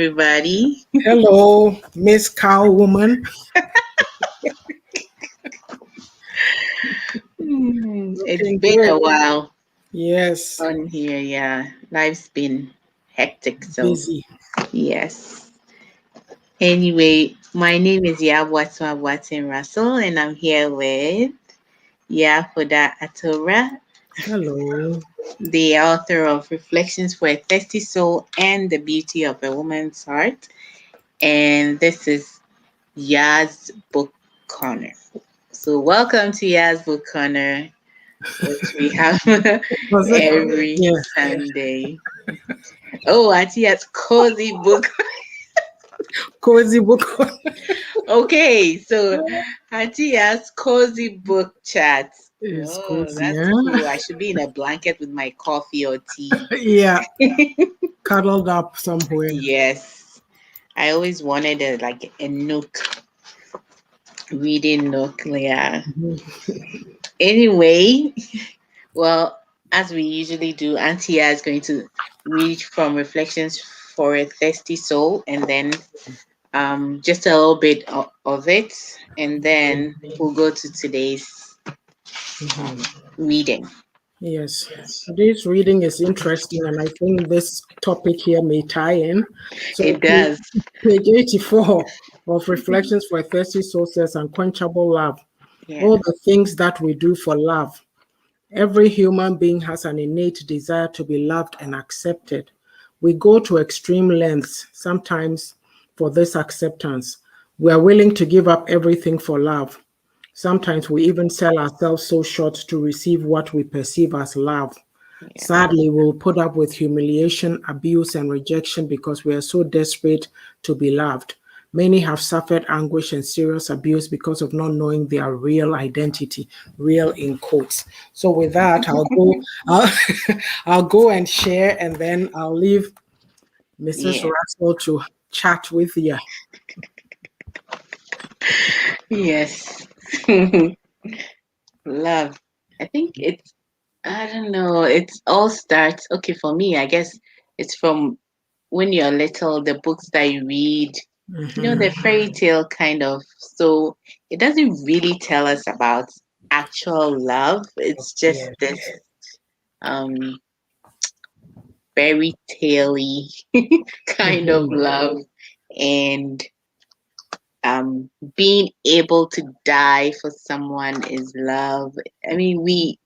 everybody. Hello, Miss Cow Woman. It's Looking been a good. while Yes, on here, yeah. Life's been hectic, so busy. yes. Anyway, my name is Yaa'S Watson Russell, and I'm here with Yafuda Atora, Hello. the author of Reflections for a Thirsty Soul and the Beauty of a Woman's Heart. And this is Ya's Book Corner. So, welcome to Ya's Book Corner, which we have Was it? every Yeah, Sunday. Oh, Auntie Yaa'S cozy book. cozy book. Okay, so Auntie Yaa'S cozy book chat. It's Oh, cozy, that's yeah. cool. I should be in a blanket with my coffee or tea. Yeah, cuddled up somewhere. Yes, I always wanted a nook, reading nook. Yeah. Mhm. Anyway, well, as we usually do, Auntie Yaa'S is going to read from Reflections for a Thirsty Soul, and then just a little bit of it, and then we'll go to today's Mhm. reading. Yes, today's reading is interesting, and I think this topic here may tie in. So, It does. page 84 of Reflections for a Thirsty Soul says, Unquenchable Love. Yeah. All the things that we do for love. Every human being has an innate desire to be loved and accepted. We go to extreme lengths sometimes for this acceptance. We are willing to give up everything for love. Sometimes we even sell ourselves so short to receive what we perceive as love. Yeah. Sadly, we'll put up with humiliation, abuse, and rejection because we are so desperate to be loved. Many have suffered anguish and serious abuse because of not knowing their real identity, real in quotes. So, with that, I'll, I'll go and share, and then I'll leave Mrs. Yeah. Russell to chat with you. Yes. Love. I think it's, I don't know, it all starts, okay, for me, I guess it's from when you're little, the books that you read, the Mhm. fairy tale kind of. So it doesn't really tell us about actual love. It's just Yes. this um fairy tale kind of Mhm. love, and um being able to die for someone is love. I mean, we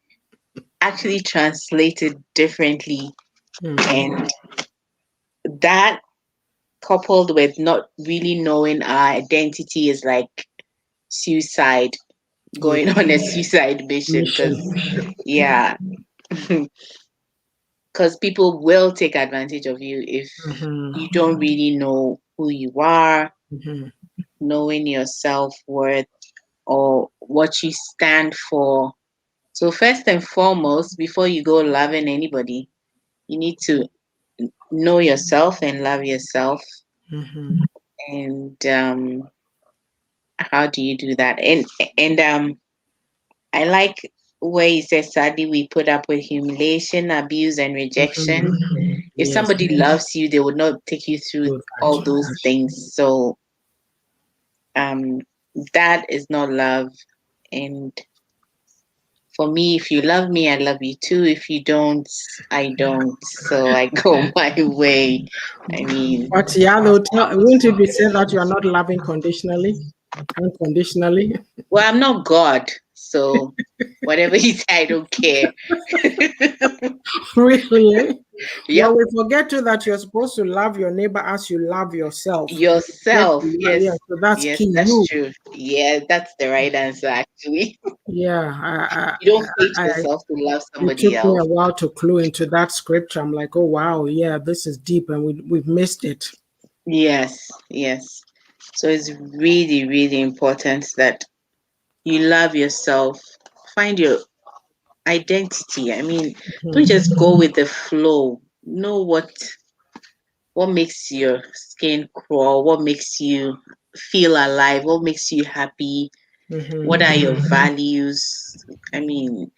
actually translate it differently, Mhm. and that coupled with not really knowing our identity is like suicide, Yeah. going on a suicide mission, Mission. because yeah, because people will take advantage of you if Mhm. you don't really know who you are, Mhm. knowing your self-worth or what you stand for. So first and foremost, before you go loving anybody, you need to know yourself and love yourself. Mhm. And how do you do that? And I like where you say, sadly, we put up with humiliation, abuse, and rejection. Mhm. If Yes. somebody loves you, they would not take you through Do all that. those things. So um, that is not love. And for me, if you love me, I love you too. If you don't, I don't. So I go my way. I mean, But yeah, won't it be said that you are not loving conditionally, unconditionally? well, I'm not God. So whatever you say, I don't care. Really? Eh? Well, Yep. we forget too that you're supposed to love your neighbor as you love yourself. Yes, Yourself. yeah. Yes. So that's Yes, key. that's true. Yeah, that's the right answer, actually. Yeah. You don't hate I yourself to love It somebody took me else. a while to clue into that scripture. I'm like, oh wow, yeah, this is deep, and we've missed it. Yes, yes. So it's really, really important that you love yourself, find your identity. I mean, don't Mhm. just go with the flow. Know what makes your skin crawl, what makes you feel alive, what makes you happy, what Mhm. are your values. I mean,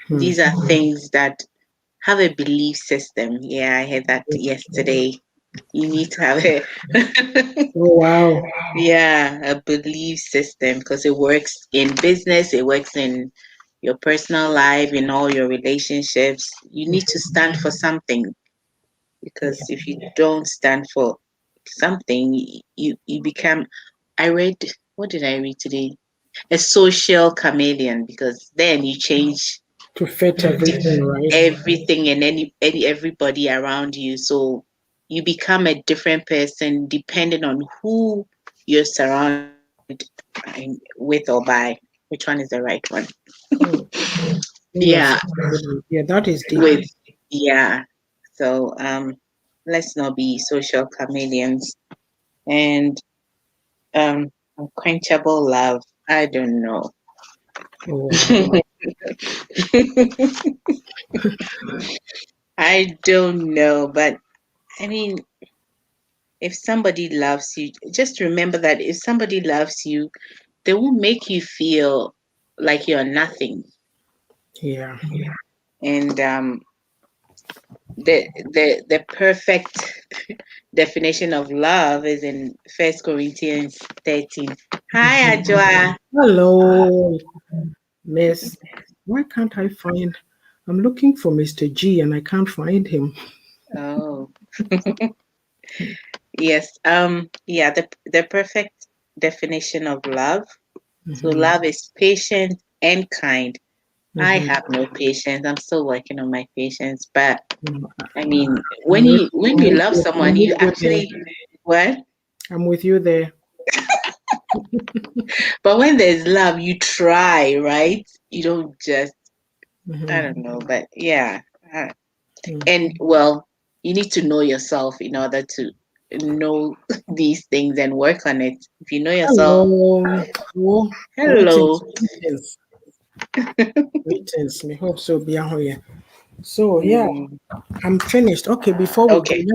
Hmm. these are things that have a belief system. Yeah, I heard that yesterday. You need to have a Oh, wow. yeah, a belief system because it works in business, it works in your personal life, in all your relationships. You need to stand for something because Yeah. if you don't stand for something, you become. I read, what did I read today? A social chameleon because then you change To fit everything, right? everything and everybody around you. So you become a different person depending on who you're surrounded with or by. Which one is the right one? Oh, you are Yeah, surrounded with. Yeah, that is deep. with yeah. So let's not be social chameleons and unquenchable love. I don't know. Oh, wow. I don't know, but I mean, if somebody loves you, just remember that if somebody loves you, they won't make you feel like you're nothing. Yeah. And the perfect definition of love is in First Corinthians 13. Hi, Mhm. Ajwa. Hello, Miss. Why can't I find? I'm looking for Mr. G and I can't find him. Oh, yes. Yeah, the perfect definition of love. So Hmm. love is patient and kind. I Hmm. have no patience. I'm still working on my patience, but I I'm mean, with, when I'm you with love you. I'm someone, with you you there. actually what? I'm with you there. But when there's love, you try, right? You don't just I Hmm. don't know, but yeah. uh, And well, you need to know yourself in order to know these things and work on it. If you know yourself, Hello. Oh, hello. greetings, greetings, greetings. Me hope so. Be here. So yeah, Mm, I'm finished. Okay, before we go, okay,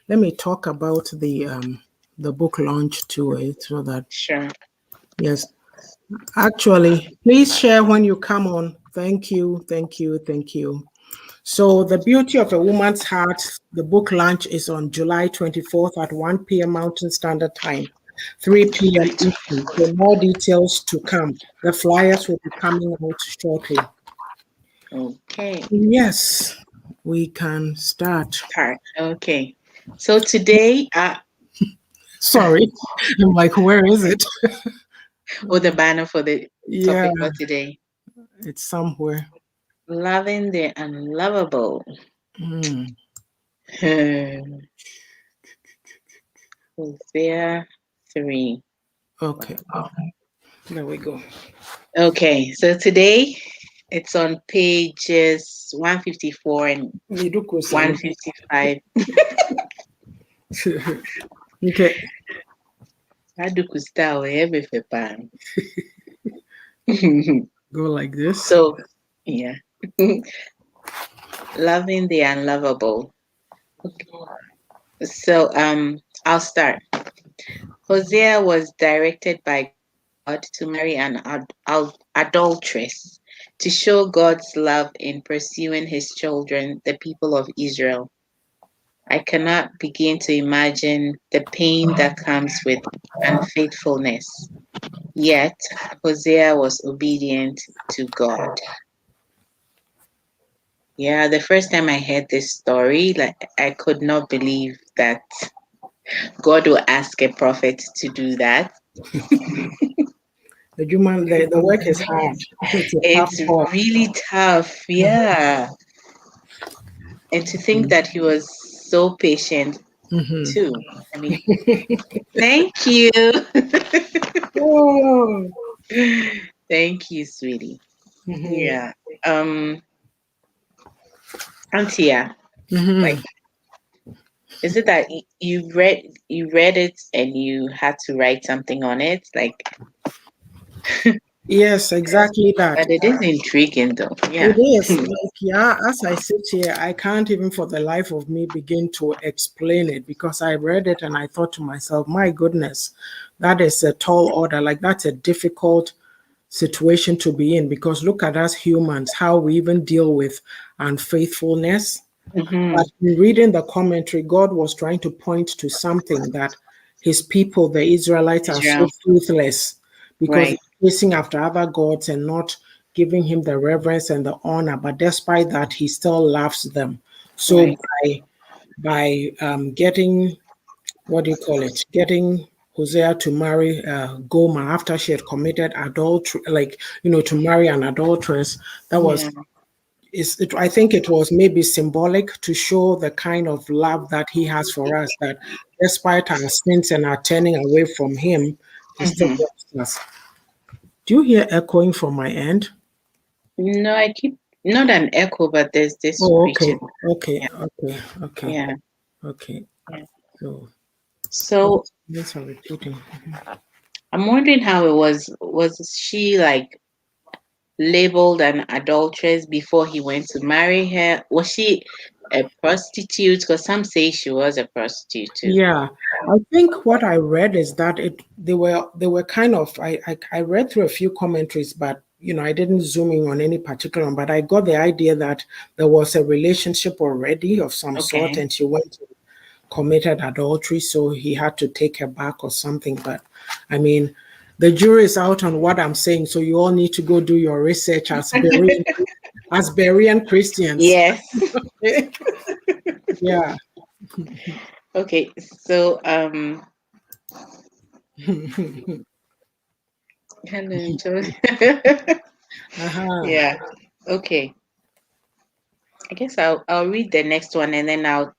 let me talk about the book launch to it so that sure. yes. Actually, please share when you come on. Thank you, thank you, thank you. So, The Beauty of a Woman's Heart, the book launch is on July 24th at 1 p.m. Mountain Standard Time, 3 p.m. Eastern. So, more details to come. The flyers will be coming out shortly. Okay. Yes, we can start. Part. Okay. So today, Sorry, I'm like, where is it? oh, the banner for the Yeah, topic for today. it's somewhere. Loving the unlovable. Hmm. Hosea 3. Okay, Wow. there we go. Okay, so today it's on pages 154 and Miruko Sano. 155. Okay. Aduku style, everything. Pan. Go like this. So, yeah. Loving the unlovable. So, I'll start. Hosea was directed by God to marry an adulteress to show God's love in pursuing his children, the people of Israel. I cannot begin to imagine the pain that comes with unfaithfulness. Yet, Hosea was obedient to God. Yeah, the first time I heard this story, like I could not believe that God will ask a prophet to do that. The work is hard. It's a tough It's call. really tough, yeah. And to think that he was so patient Mm-hmm. too. I mean, thank you. Oh. Thank you, sweetie. Mm-hmm. Yeah. Um, Antia, Mm-hmm. like, is it that you read it and you had to write something on it? Like, Yes, exactly that. but it is intriguing though. It Yeah. is like, yeah, as I sit here, I can't even for the life of me begin to explain it because I read it and I thought to myself, my goodness, that is a tall order. Like, that's a difficult situation to be in because look at us humans, how we even deal with unfaithfulness. Mm-hmm. But in reading the commentary, God was trying to point to something that his people, the Israelites, are so Israel. faithless because Right. they're chasing after other gods and not giving him the reverence and the honor. But despite that, he still loves them. So Right. by getting, what do you call it? Getting Hosea to marry Gomer after she had committed adultery, like, to marry an adulteress. That Yeah. was I think it was maybe symbolic to show the kind of love that he has for us, that despite our sins and our turning away from him, he still Mm-hmm. loves us. Do you hear echoing from my end? No, I keep not an echo, but there's this Oh, okay, preaching. okay, Yeah. okay, okay, Yeah. okay. Yeah. So, So these are repeating. I'm wondering how it was. Was she like labeled an adulteress before he went to marry her? Was she a prostitute? Because some say she was a prostitute too. Yeah, I think what I read is that they were kind of I read through a few commentaries, but I didn't zoom in on any particular one, but I got the idea that there was a relationship already of some sort, Okay. and she went to committed adultery, so he had to take her back or something. But I mean, the jury is out on what I'm saying, so you all need to go do your research as Berean Christians. Yes. Yeah. Okay. So Helen Uh-huh. yeah. Okay. I guess I'll read the next one and then I'll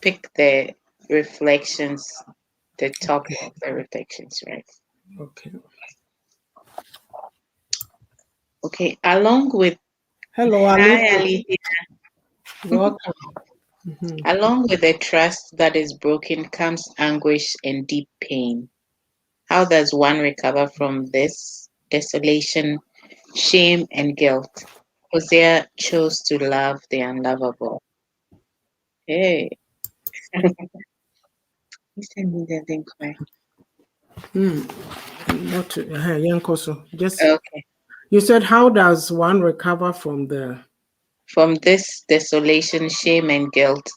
pick the reflections, the top of the reflections, right? Okay. Okay. Along with Hello, Hi Alicia. Alicia. Welcome. Mhm. Along with the trust that is broken comes anguish and deep pain. How does one recover from this desolation, shame, and guilt? Hosea chose to love the unlovable. Hey, you send me the link, right? Mm. Not to, Yankoso. Just Okay. you said, how does one recover from the? From this desolation, shame, and guilt,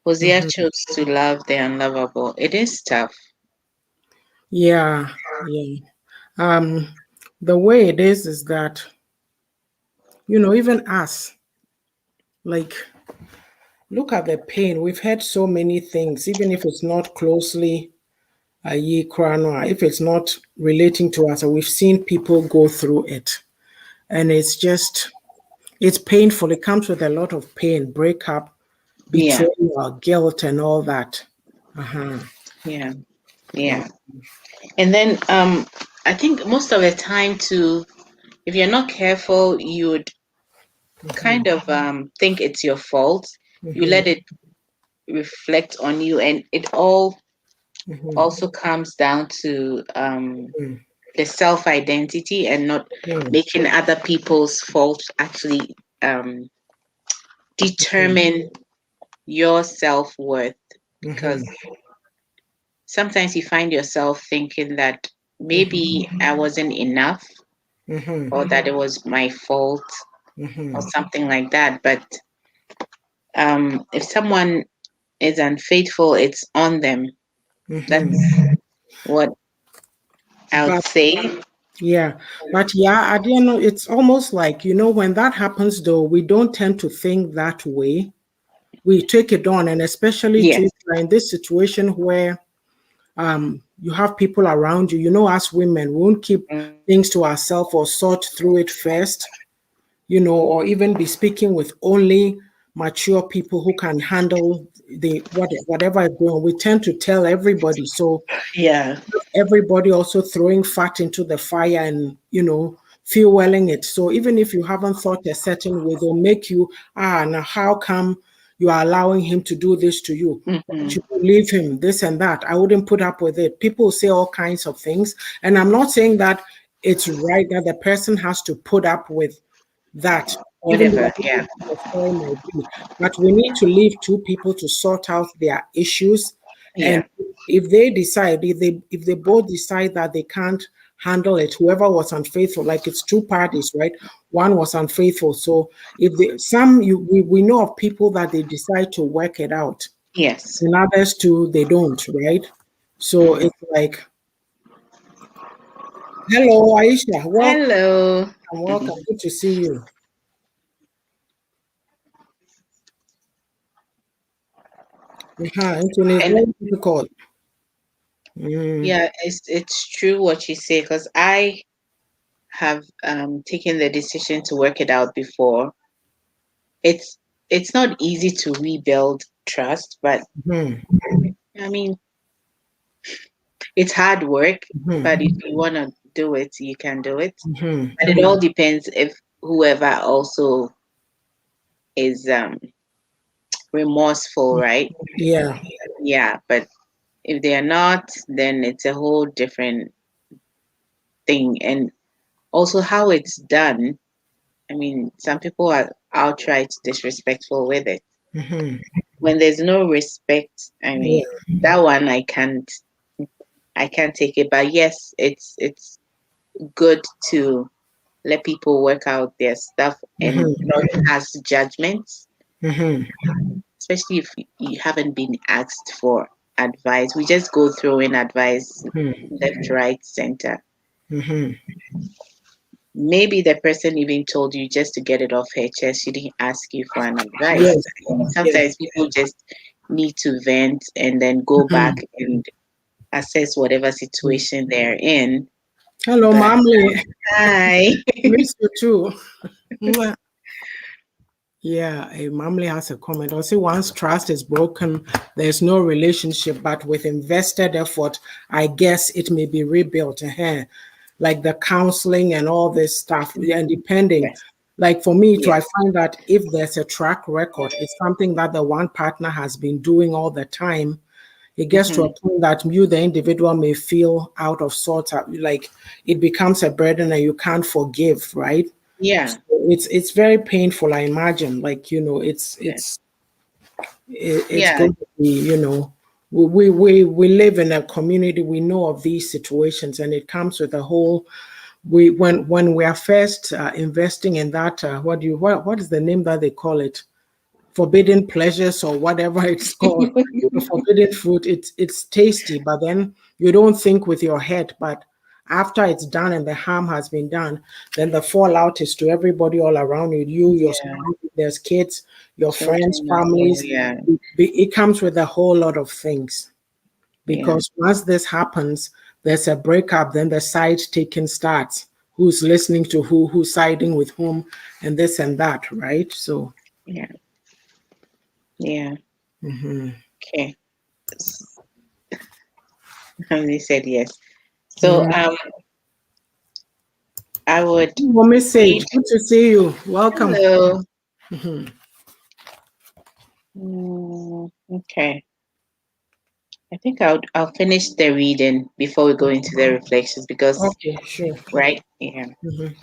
Hosea Mhm. chose to love the unlovable. It is tough. Yeah, yeah. Um, the way it is that even us, like, look at the pain. We've had so many things, even if it's not closely a ye krano, if it's not relating to us, we've seen people go through it, and it's painful. It comes with a lot of pain, breakup, Yeah, betrayal, guilt, and all that. Uh-huh. yeah, Yeah. yeah. And then I think most of the time too, if you're not careful, you would Mm-hmm. kind of think it's your fault. You Mm-hmm. let it reflect on you, and it all Mm-hmm. also comes down to Mm-hmm. the self identity and not Mm-hmm. making other people's fault actually determine your self worth. Because Mm-hmm. sometimes you find yourself thinking that Mm-hmm. maybe I wasn't enough Mm-hmm. or that it was my fault or Mm-hmm. something like that. But if someone is unfaithful, it's on them. Mm-hmm. That's what I would But say. yeah, but yeah, I don't know. It's almost like, when that happens, though, we don't tend to think that way. We take it on, and especially to Yes. if you're in this situation where you have people around you, as women, we won't keep things to ourselves or sort through it first, or even be speaking with only mature people who can handle whatever is going on. We tend to tell everybody. So Yeah. everybody also throwing fat into the fire and fueling it. So even if you haven't thought a certain way, they'll make you, now how come you are allowing him to do this to you? Why Hmm. should you leave him? This and that. I wouldn't put up with it. People say all kinds of things, and I'm not saying that it's right that the person has to put up with that, even though Whatever. Yeah. the story might be. But we need to leave two people to sort out their issues. And Yeah. if they both decide that they can't handle it. Whoever was unfaithful, like it's two parties, right? One was unfaithful. So if they, we know of people that they decide to work it out, Yes. and others too, they don't, right? So Mhm. it's like, hello, Aisha, welcome, Hello. welcome. Good to see you. Anthony, it's And very difficult. Mm, yeah, it's true what you say because I have taken the decision to work it out before. It's it's not easy to rebuild trust, but mhm, I mean, it's hard work, mhm, but if you want to do it, you can do it. mhm. But it all depends if whoever also is remorseful, right? Yeah. Yeah, but if they are not, then it's a whole different thing. And also how it's done. I mean, some people are outright disrespectful with it. Mhm. When there's no respect, I Yeah. mean, that one I can't take it. But yes, it's good to let people work out their stuff and Mhm. not pass judgments, Mhm. especially if you haven't been asked for advice. We just go through in advice Mhm. left, right, center. Mhm. Maybe the person even told you just to get it off her chest. She didn't ask you for an advice. Yes. Yes. Sometimes people just need to vent and then go back Mhm. and assess whatever situation they're in. Hello, But Mamli. hi. Miss you too. Mwah. Yeah, Mamli has a comment. I'll say once trust is broken, there's no relationship, but with invested effort, I guess it may be rebuilt. Like the counseling and all this stuff. Yeah, and depending, Yes. like for me too, I Yes. find that if there's a track record, it's something that the one partner has been doing all the time. It gets to Hmm. a point that you, the individual, may feel out of sorts, like it becomes a burden and you can't forgive, right? Yeah. So it's very painful, I imagine. Like, Yeah. it's Yeah. going to be, we live in a community, we know of these situations, and it comes with a whole, when we are first investing in that, what is the name that they call it, forbidden pleasures or whatever it's called, the forbidden fruit. It's tasty, but then you don't think with your head. But after it's done and the harm has been done, then the fallout is to everybody all around you. Your Yeah. surroundings, there's kids, your friends, Children as well. families. Yeah. It comes with a whole lot of things. Yeah. Because once this happens, there's a breakup, then the side taking starts. Who's listening to who, who's siding with whom, and this and that, right? So, Yeah. Yeah. mhm. Okay. They said yes. So Mm. I would Your read. message. Good to see you. Welcome. Hello. Mhm. Okay. I think I'll finish the reading before we go into the reflections because Okay, sure. right? Yeah. Mhm.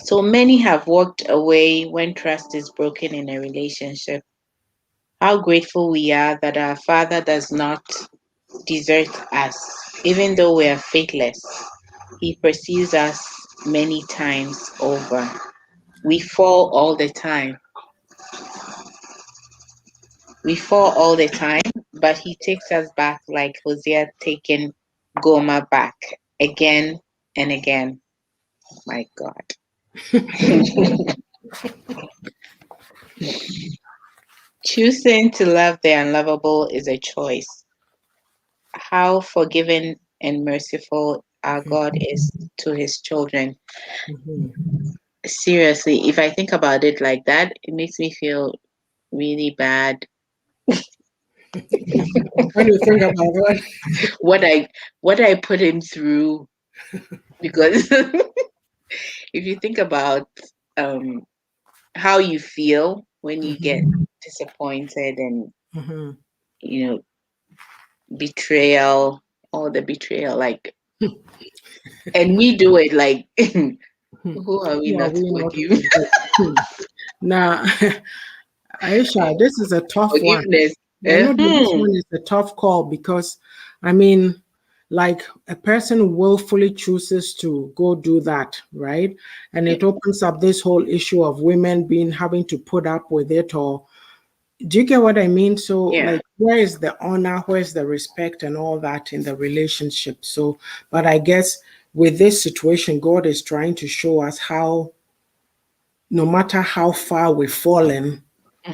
So many have walked away when trust is broken in a relationship. How grateful we are that our Father does not desert us, even though we are faithless. He pursues us many times over. We fall all the time. We fall all the time, but he takes us back like Hosea taking Goma back again and again. My God. Choosing to love the unlovable is a choice. How forgiving and merciful our God is to his children. Mhm. Seriously, if I think about it like that, it makes me feel really bad. When you think about what, What I what I put him through because if you think about um how you feel when you get mhm, disappointed and mhm, you know betrayal, all the betrayal, like, and we do it like, mhm. who are we Who are not to we not to forgive? forgive? Hmm. Now, Aisha, this is a tough one. Forgiveness. I know that this Hmm. one is a tough call because, I mean, like a person willfully chooses to go do that, right? And Yeah. it opens up this whole issue of women being having to put up with it, or do you get what I mean? So, Yeah. like, where is the honor, where's the respect, and all that in the relationship? So, but I guess with this situation, God is trying to show us how, no matter how far we've fallen,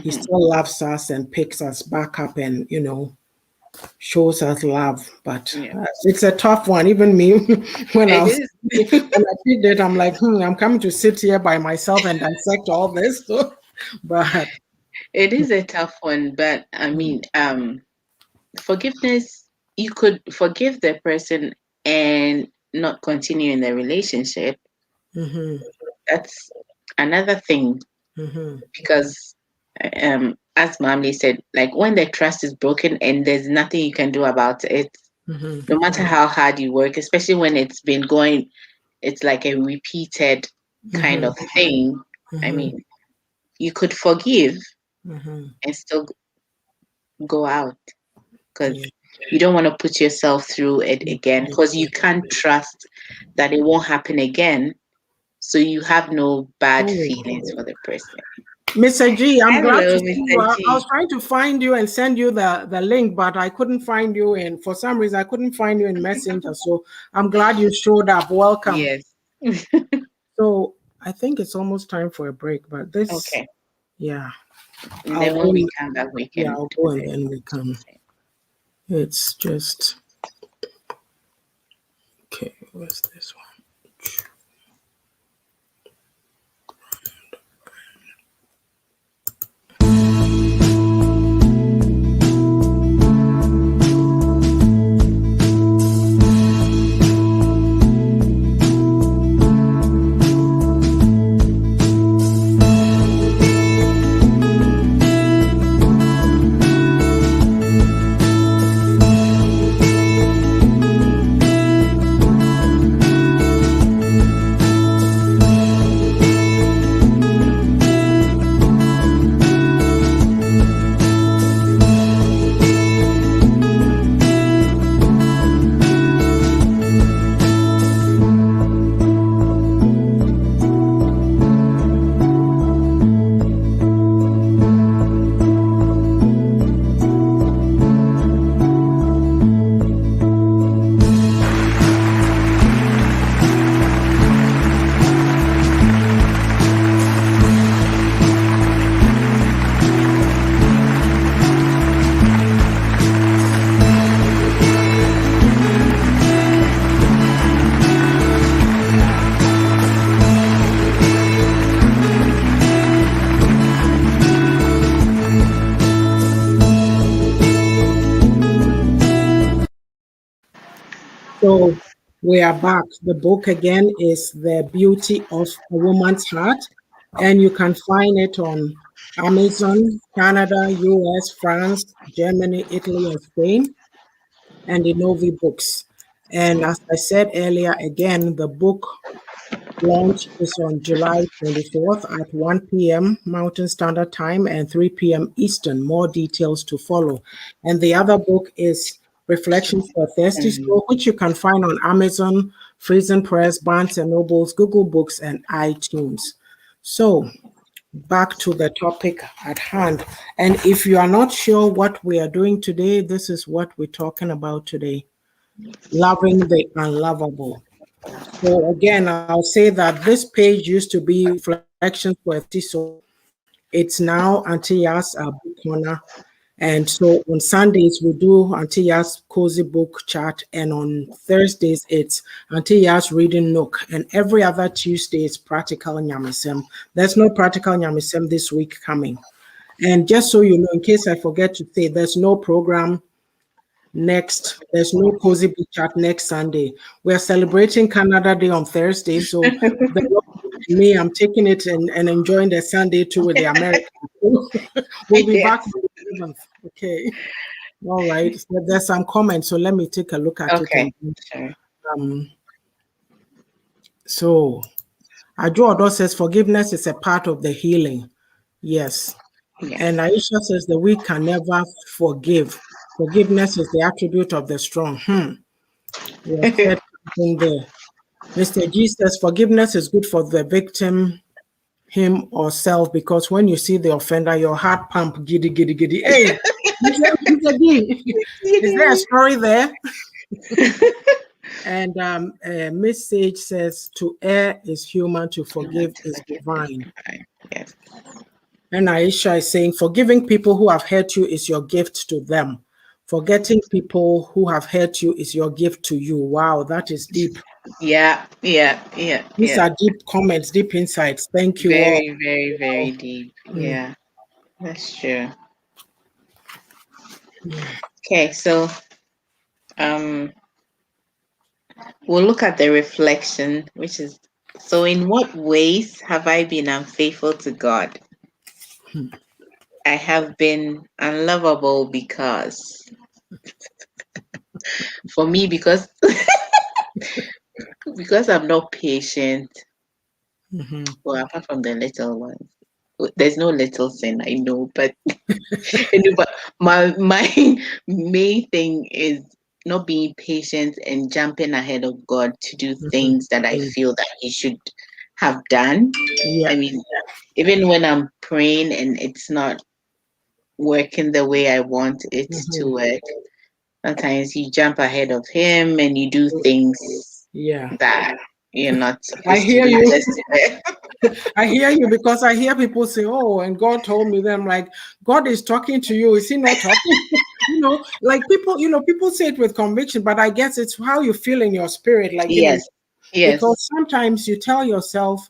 He Hmm. still loves us and picks us back up and, shows us love. But Yeah. it's a tough one. Even me, when I It was is. when I did it, I'm like, I'm coming to sit here by myself and dissect all this. So, but It is a tough one, but I mean, forgiveness, you could forgive the person and not continue in the relationship. mm-hmm, That's another thing mm-hmm, because, as Mamli said, like when the trust is broken and there's nothing you can do about it, mm-hmm, no matter how hard you work, especially when it's been going, it's like a repeated kind mm-hmm, of thing. I mm-hmm, mean, you could forgive mm-hmm. and still go out because Yeah. you don't want to put yourself through it again because you can't trust that it won't happen again. So you have no bad Oh, feelings for the person. Mr. G, I'm glad to Hello, see you. Mr. I was G. trying to find you and send you the link, but I couldn't find you in, for some reason, I couldn't find you in Messenger. So I'm glad you showed up. Welcome. Yes. So I think it's almost time for a break, but this, Okay. yeah, And I'll then when go. we come back, we Yeah, can I'll do go and the then we come. same. It's just, okay, what's this one? So we are back. The book again is The Beauty of a Woman's Heart, and you can find it on Amazon, Canada, US, France, Germany, Italy, and Spain, and Innovi Books. And as I said earlier, again, the book launch is on July 24th at 1 p.m. Mountain Standard Time and 3 p.m. Eastern. More details to follow. And the other book is Reflections for a Thirsty Mhm. Soul, which you can find on Amazon, Friesen Press, Barnes& and Nobles, Google Books, and iTunes. So back to the topic at hand. And if you are not sure what we are doing today, this is what we're talking about today. Loving the unlovable. So again, I'll say that this page used to be Reflections for a Thirsty Soul. It's now Auntie Yaa'S Book Corner. And so on Sundays, we do Auntie Yaa'S Cozy Book Chat. And on Thursdays, it's Auntie Yaa'S Reading Nook. And every other Tuesday is Practical Nyamisem. There's no Practical Nyamisem this week coming. And just so you know, in case I forget to say, there's no program there's no cozy beach chat next Sunday. We're celebrating Canada Day on Thursday. So the me, I'm taking it and enjoying the Sunday too with the Americans. We'll be back Yes. on the 11th. Okay. All right. So there's some comments. So let me take a look at it. Okay. And Sure. um, so Ajo says forgiveness is a part of the healing. Yes. Yeah. And Aisha says the weak can never forgive. Forgiveness is the attribute of the strong. We have said something there. Mr. G says forgiveness is good for the victim, him or self, because when you see the offender, your heart pump giddy, giddy, giddy. Hey, Mr. G, is there a story there? And Miss Sage says, to err is human, to Human forgive to is forgive is divine. divine. Yes. And Aisha is saying, forgiving people who have hurt you is your gift to them. Forgetting people who have hurt you is your gift to you. Wow, that is deep. Yeah, yeah, yeah, These yeah. are deep comments, deep insights. Thank you all. Very, very, very deep. Mm, Yeah, that's true. Okay, so um we'll look at the reflection, which is, so in what ways have I been unfaithful to God? I have been unlovable because, for me, because I'm not patient. mhm, Well, apart from the little ones, there's no little sin, I know, but but my main thing is not being patient and jumping ahead of God to do mhm, things that I mm. feel that He should have done. Yeah. I mean, even when I'm praying and it's not working the way I want it to Mhm. work, sometimes you jump ahead of Him and you do things Yeah. that you're not I supposed to hear do you. just to I hear you because I hear people say, "Oh, and God told me." Them like, God is talking to you. Is He not talking? Like people, people say it with conviction, but I guess it's how you feel in your spirit. Like, Yes, because yes, sometimes you tell yourself,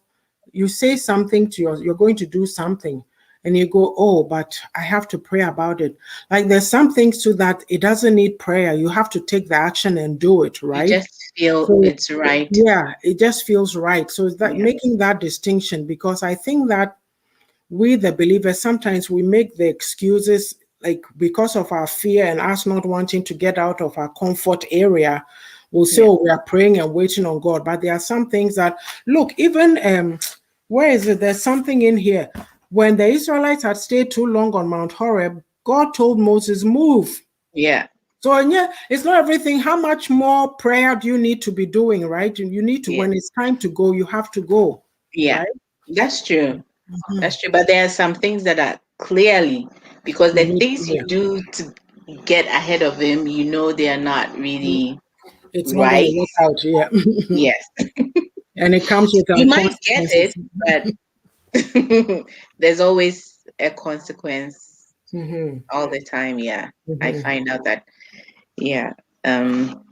you say something to you're going to do something, and you go, "Oh, but I have to pray about it." Like there's some things to that it doesn't need prayer. You have to take the action and do it, you right? just feel So it's right. yeah, it just feels right. So it's that Yeah, making that distinction, because I think that we the believers sometimes we make the excuses like because of our fear and us not wanting to get out of our comfort area. We'll say, yeah, oh, we are praying and waiting on God, but there are some things that look, even where is it, there's something in here. When the Israelites had stayed too long on Mount Horeb, God told Moses, move. yeah, So and yeah, it's not everything. How much more prayer do you need to be doing, right? You need to, yeah, when it's time to go, you have to go, yeah. right? That's true. Mhm. That's true. But there are some things that are clearly, because You the need, things you yeah. do to get ahead of him, they are not really It's not going to right. work out. Yeah. Yes. And it comes with You might get consequences. it, but there's always a consequence Hmm. all the time. Yeah. I Hmm. find out that, yeah. Um,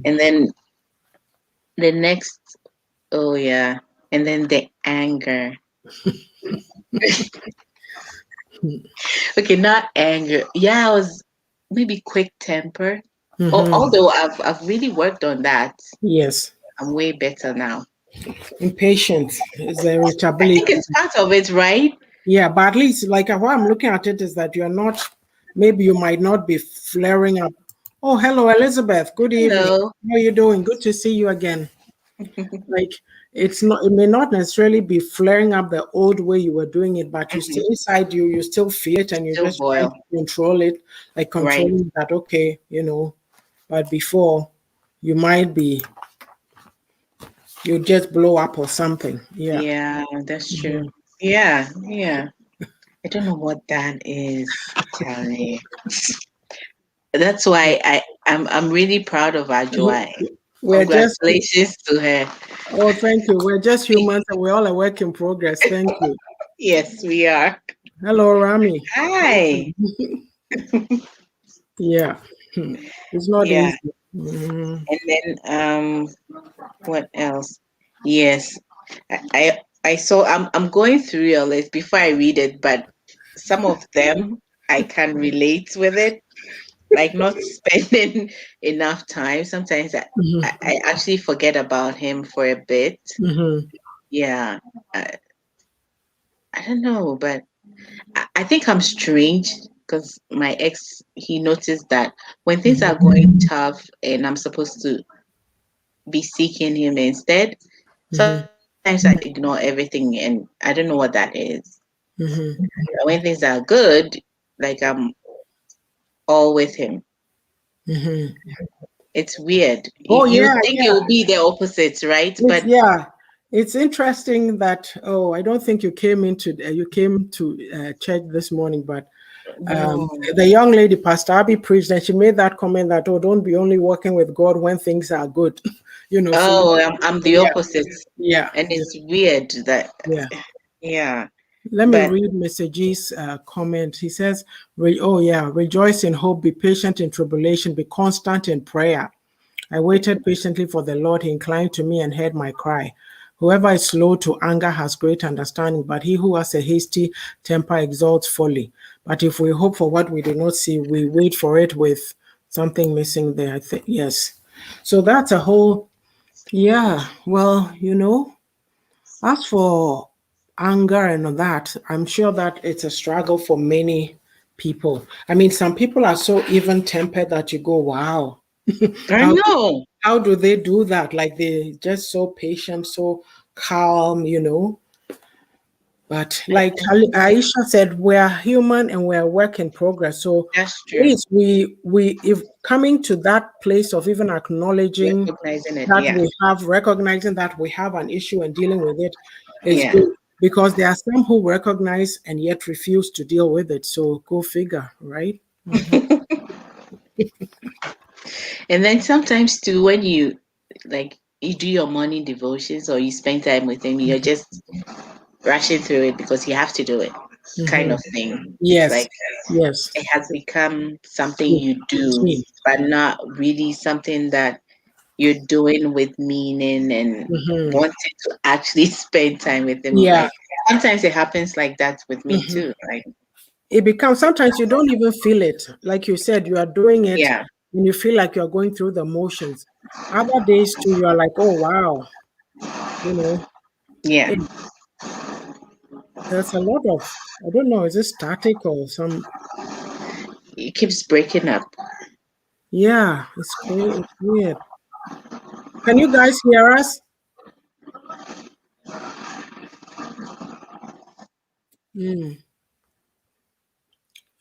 and then the next, oh, yeah. And then the anger. Okay, not anger. Yeah, I was maybe quick temper. Hmm. Although I've really worked on that. Yes. I'm way better now. Impatience is I think irritability. it's part of it, right? Yeah, but at least like what I'm looking at it is that you're not, maybe you might not be flaring up. Oh, hello, Elizabeth. Good evening. Hello. How are you doing? Good to see you again. Like it's not, it may not necessarily be flaring up the old way you were doing it, but you Mhm. still inside you, you still feel it and you're Still just trying to boil. control it, like Right. controlling that, okay, but before you might be, you just blow up or something. Yeah. Yeah, that's true. Mhm. Yeah, yeah. I don't know what that is, Charlie. That's why I'm really proud of our joy. We're just, Congratulations to her. oh, thank you. We're just humans and we're all a work in progress. Thank you. Yes, we are. Hello, Rami. Hi. Yeah. It's not Yeah. easy. Mhm. And then what else? Yes. I saw I'm going through your list before I read it, but some of them I can relate with it. Like not spending enough time. Sometimes I actually forget about him for a bit. Mhm. Yeah. I, I don't know, but I think I'm strange because my ex, he noticed that when things are Mhm. going tough and I'm supposed to be seeking him instead, Mhm. sometimes I ignore everything and I don't know what that is. Mhm. But when things are good, like I'm all with him. Mhm. It's weird. Oh You yeah, think it yeah. will be the opposite, right? It's But yeah. It's interesting that I don't think you came to church this morning, but no. the young lady, Pastor Abby, preached, and she made that comment that don't be only working with God when things are good, So Oh, I'm the yeah, opposite. yeah, And it's weird that, yeah. yeah. Let me But read Mr. G's comment. He says, "Oh yeah, rejoice in hope, be patient in tribulation, be constant in prayer. I waited patiently for the Lord. He inclined to me and heard my cry. Whoever is slow to anger has great understanding, but he who has a hasty temper exalts folly. But if we hope for what we do not see, we wait for it with something missing there. I think, yes. So that's a whole, yeah. Well, as for anger and that, I'm sure that it's a struggle for many people. I mean, some people are so even tempered that you go, wow. I how know. how do they do that? Like they just so patient, so calm. But like Aisha said, we're human and we're a work in progress. So That's true. please, we if coming to that place of even acknowledging Recognizing it. that Yeah. recognizing that we have an issue and dealing with it is Yeah. good, because there are some who recognize and yet refuse to deal with it. So go figure, right? Mhm. And then sometimes too, when you like you do your morning devotions or you spend time with him, you're just rushing through it because you have to do it, kind Mhm. of thing. It's Yes, like yes. it has become something Rout- you do, Routine. but not really something that you're doing with meaning and Mhm. wanting to actually spend time with him. Yeah. Like sometimes it happens like that with me Mhm. too. Like It becomes, sometimes you don't even feel it. Like you said, you are doing it yeah, and you feel like you're going through the motions. Other days too, you are like, oh wow, you know, yeah. it, there's a lot of, I don't know, is it static or some, It keeps breaking up. yeah, it's crazy, it's weird. Can you guys hear us? Mm.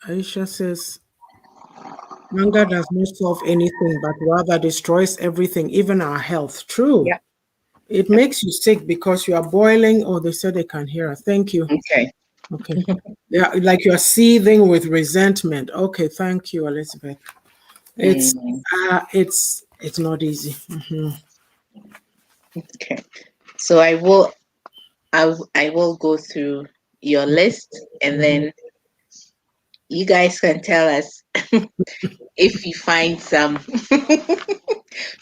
Aisha says, anger does not solve anything, but rather destroys everything, even our health. True. Yeah. It makes you sick because you are boiling. Oh, they said they can hear us. Thank you. Okay. Okay. Yeah, like you're seething with resentment. Okay, thank you, Elizabeth. It's Mm, it's not easy. okay. So I will go through your list and Mhm. then you guys can tell us if you find some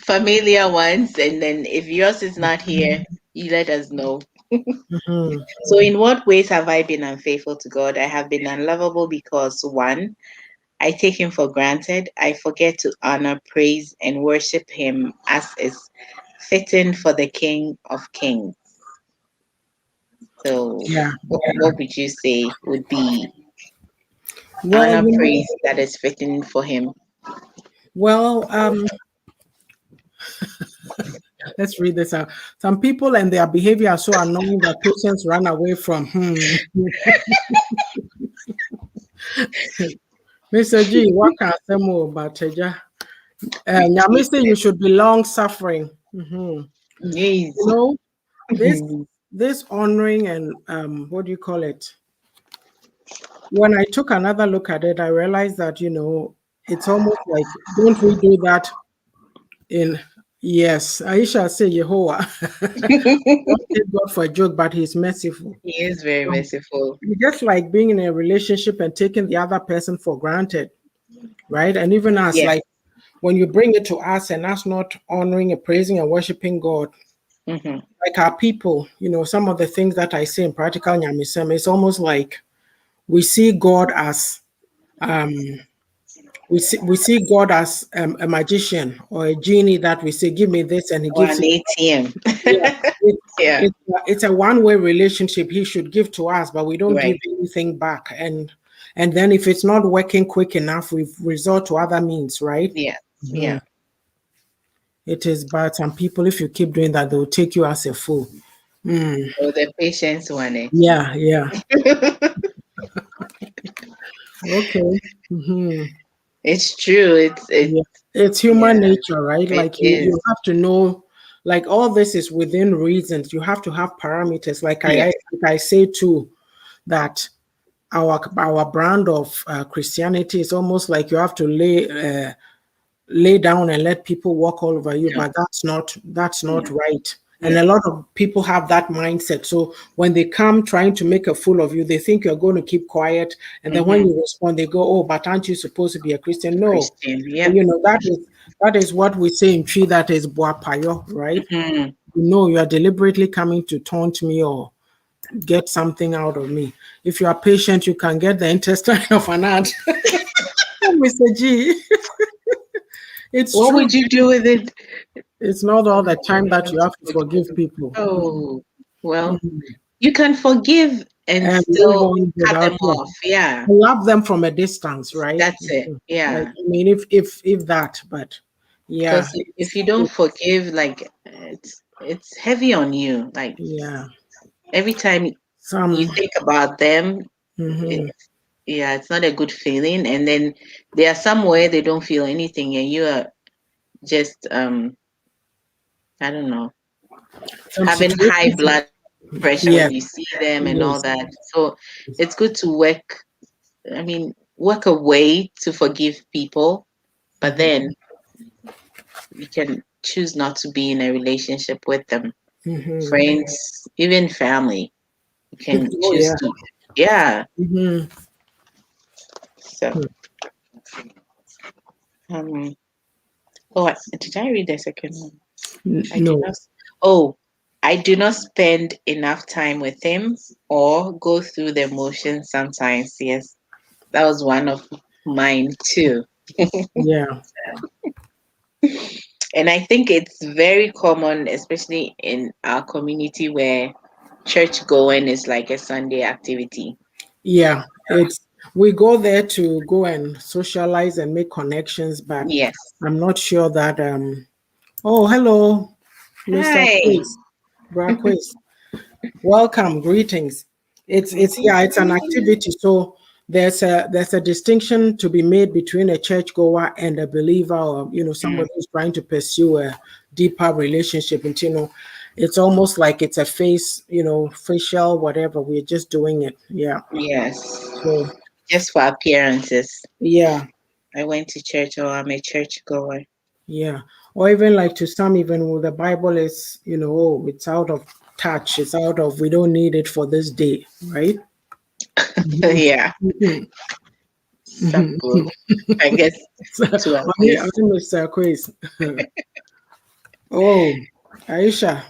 familiar ones, and then if yours is not here, you let us know. Mhm. So, in what ways have I been unfaithful to God? I have been unlovable because one, I take Him for granted. I forget to honor, praise, and worship Him as is fitting for the King of Kings. So, Yeah. what would you say would be Well, honor, praise that is fitting for Him? well, let's read this out. Some people and their behavior are so annoying that patients run away from. Mr. G, what can I say more about Teja? Nyame say you should be long suffering. Yes. You know, this this honoring and what do you call it? When I took another look at it, I realized that it's almost like, don't we do that in, yes, Aisha say Yehovah. Don't take God for a joke, but He's merciful. He is very So merciful. it's just like being in a relationship and taking the other person for granted, right? And even us, Yeah. like when you bring it to us and us not honoring and praising and worshiping God, Hmm. like our people, some of the things that I say in practical Nyamisem, it's almost like we see God as um we see God as a magician or a genie that we say, give me this, and He Or gives an it. ATM. Yeah, Yeah. it's a one-way relationship. He should give to us, but we don't give Right. anything back. And then if it's not working quick enough, we resort to other means, right? Yeah. Mhm. Yeah. It is bad. Some people, if you keep doing that, they'll take you as a fool. Mm. Or the patience one. Eh? Yeah, yeah. Okay. Hmm. It's true. It's Yeah. It's human Yeah, nature, right? it Like you is. have to know, like all this is within reasons. You have to have parameters. Yes. Like I say too, that our brand of Christianity is almost like you have to lay down and let people walk all over you, No. but that's not No. right. And Yeah. a lot of people have that mindset. So when they come trying to make a fool of you, they think you're going to keep quiet, and then when Mm-hmm. you respond, they go, "Oh, but aren't you supposed to be a Christian?" No, Christian. Yep. you know that is what we say in Tree. That is boapayo, right? Mm-hmm. You know, you are deliberately coming to taunt me or get something out of me. If you are patient, you can get the intestine of an ant. Mr. G, it's What true. would you do with it? It's not all the time that Not you to have to forgive forgive. people. Oh, well, Mhm. you can forgive and And move still on cut without, them yeah. off. Yeah, Love them from a distance, right? that's it. Like, Yeah, I mean, if that, but yeah, because if you don't forgive, like it's heavy on you. Like yeah. every time you Some, think about them, it, mhm. yeah, it's not a good feeling. And then there are some where they don't feel anything, and you are just I don't know, Some having high situations. blood pressure when Yes, you see them and all yes. that. So it's good to work. I mean, work a way to forgive people, but Mhm, then you can choose not to be in a relationship with them. mhm. Friends, even family, you can Oh choose yeah. to. Yeah. Mhm. So, um, did I read the second one? I do No. not. Oh, I do not spend enough time with him or go through the motions sometimes. Yes, that was one of mine too. Yeah. And I think it's very common, especially in our community where church going is like a Sunday activity. Yeah. It's we go there to go and socialize and make connections, but Yes. I'm not sure that oh, hello, Mr. Hi. Quiz. Bra Quiz. Welcome, greetings. It's yeah, it's an activity. So there's a distinction to be made between a churchgoer and a believer, or Mm, somebody who's trying to pursue a deeper relationship. And it's almost like it's a facial whatever. We're just doing it. Yeah. yes. So Just for appearances. yeah, I went to church or I'm a church goer. yeah. Or even like to some, even with the Bible is, oh, it's out of touch. It's out of we don't need it for this day, right? Mhm. Yeah. Mhm. Some will, I guess, So, to at my least. name is Quiz. Oh, Aisha,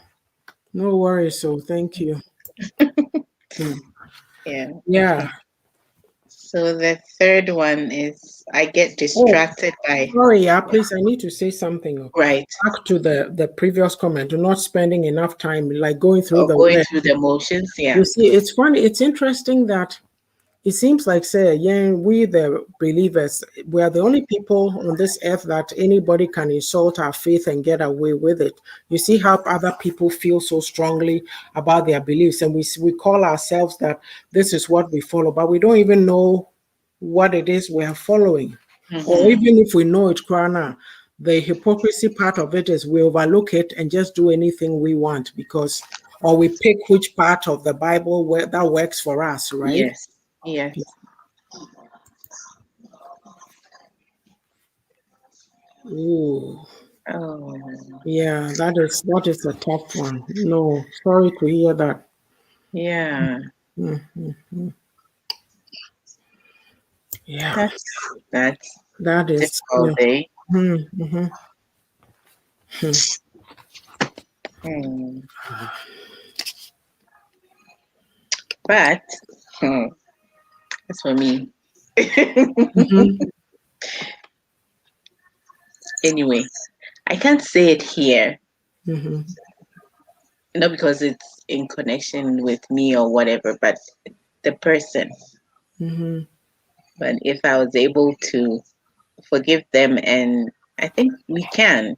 no worries. So thank you. Hmm. Yeah. Yeah. So the third one is I get Oh, distracted by, sorry. Yeah, please. I need to say something. right, Back to the previous comment. Not spending enough time, like going through or the going word. through the motions. Yeah. You see, it's funny. It's interesting that it seems like, say, yeah, we the believers, we are the only people on this earth that anybody can insult our faith and get away with it. You see how other people feel so strongly about their beliefs, and we call ourselves that this is what we follow, but we don't even know what it is we are following. Or Mm-hmm. even if we know it, Krana, the hypocrisy part of it is we overlook it and just do anything we want because, or we pick which part of the Bible that works for us, right? Yes. Yes. Ooh, Oh, yeah, that is a tough one. No, sorry to hear that. yeah. Mhm. Yeah, That's that is. Yeah. difficult, eh? Mm-hmm. Hmm. But that's for me. Hmm. Anyway, I can't say it here, Hmm. not because it's in connection with me or whatever, but the person. Hmm. But if I was able to forgive them, and I think we can.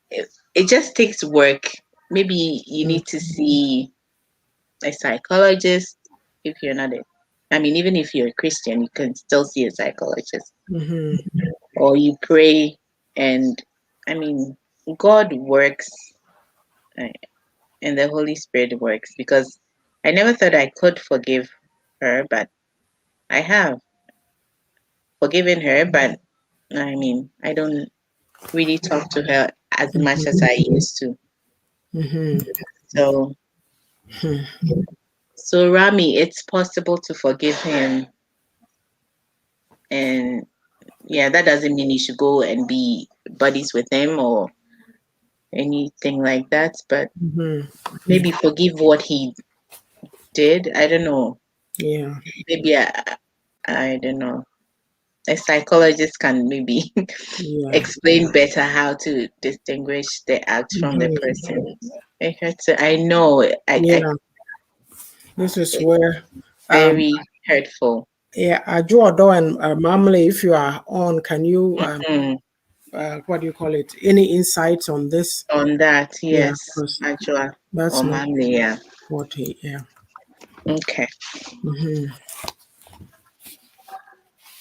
It, it just takes work. Maybe you need to see a psychologist if you're not it. I mean, even if you're a Christian, you can still see a psychologist, Mm-hmm. or you pray. And I mean, God works, uh, and the Holy Spirit works, because I never thought I could forgive her, but I have forgiven her. But I mean, I don't really talk to her as much as I used to. Mm-hmm. So, so Rami, it's possible to forgive him, and yeah, that doesn't mean you should go and be buddies with him or anything like that. But Mm-hmm. maybe forgive what he did. I don't know. Yeah. Maybe I don't know. A psychologist can maybe Yeah. explain better how to distinguish the act from the Mm-hmm. person. It hurts. I know. I Yeah. This is where very hurtful. yeah, Ajuodo and Mamle, if you are on, can you Mm, what do you call it? Any insights on this? on that, Yeah, yes, because actually, that's or not manly, yeah. what he, yeah. Okay. Hmm.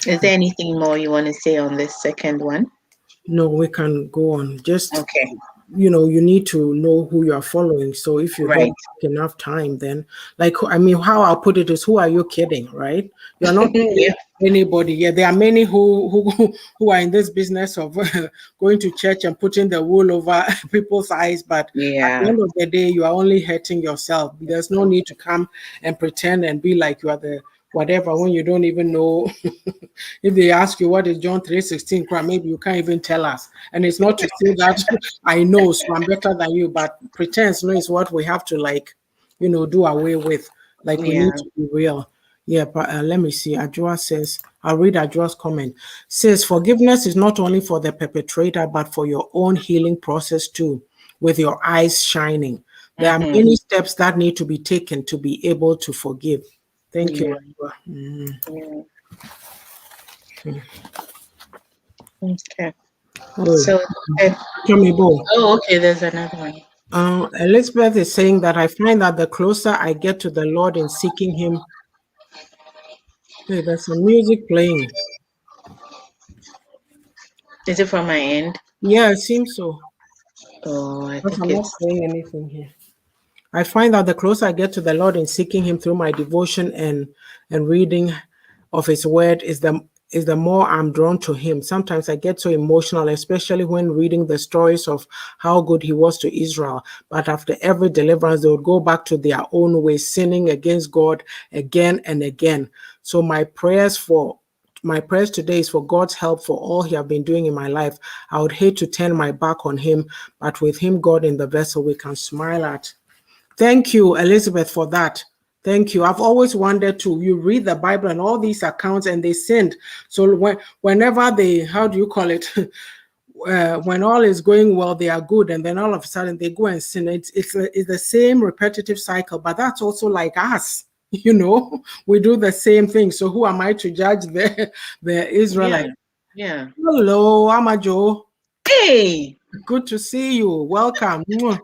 Is there anything more you want to say on this second one? No, we can go on. Just, Okay. you need to know who you are following. So if you Right. don't take enough time, then, like, I mean, how I'll put it is, who are you kidding, right? You're not kidding Yeah. anybody. Yeah, there are many who are in this business of going to church and putting the wool over people's eyes, but at the Yeah. end of the day, you are only hurting yourself. There's no need to come and pretend and be like you are the whatever when you don't even know. If they ask you what is John 3:16, maybe you can't even tell us. And it's not to say that I know, so I'm better than you, but pretense no is what we have to, like, do away with. Like, we Yeah. need to be real. Yeah, but let me see. Ajua says, I'll read Ajua's comment. Says, forgiveness is not only for the perpetrator, but for your own healing process too, with your eyes shining. There are Mm-hmm. many steps that need to be taken to be able to forgive. Thank you, Yeah. Ajua. Yeah. Okay. Oh, So, uh, Chamibo. oh, okay. There's another one. Elizabeth is saying that I find that the closer I get to the Lord in seeking Him, hey, there's some music playing. Is it from my end? Yeah, it seems so. Oh, I Because think I'm not it's. playing anything here. I find that the closer I get to the Lord in seeking Him through my devotion and reading of His Word is the more I'm drawn to Him. Sometimes I get so emotional, especially when reading the stories of how good He was to Israel. But after every deliverance, they would go back to their own way, sinning against God again and again. So my prayers today is for God's help for all He have been doing in my life. I would hate to turn my back on Him, but with Him, God in the vessel, we can smile at. Thank you, Elizabeth, for that. Thank you. I've always wondered too. You read the Bible and all these accounts, and they sinned. So whenever they, how do you call it? When all is going well, they are good, and then all of a sudden they go and sin. It's the same repetitive cycle. But that's also like us. We do the same thing. So who am I to judge the Yeah. Israelites? Yeah. Hello, Amajo. Hey. Good to see you. Welcome. Mwah.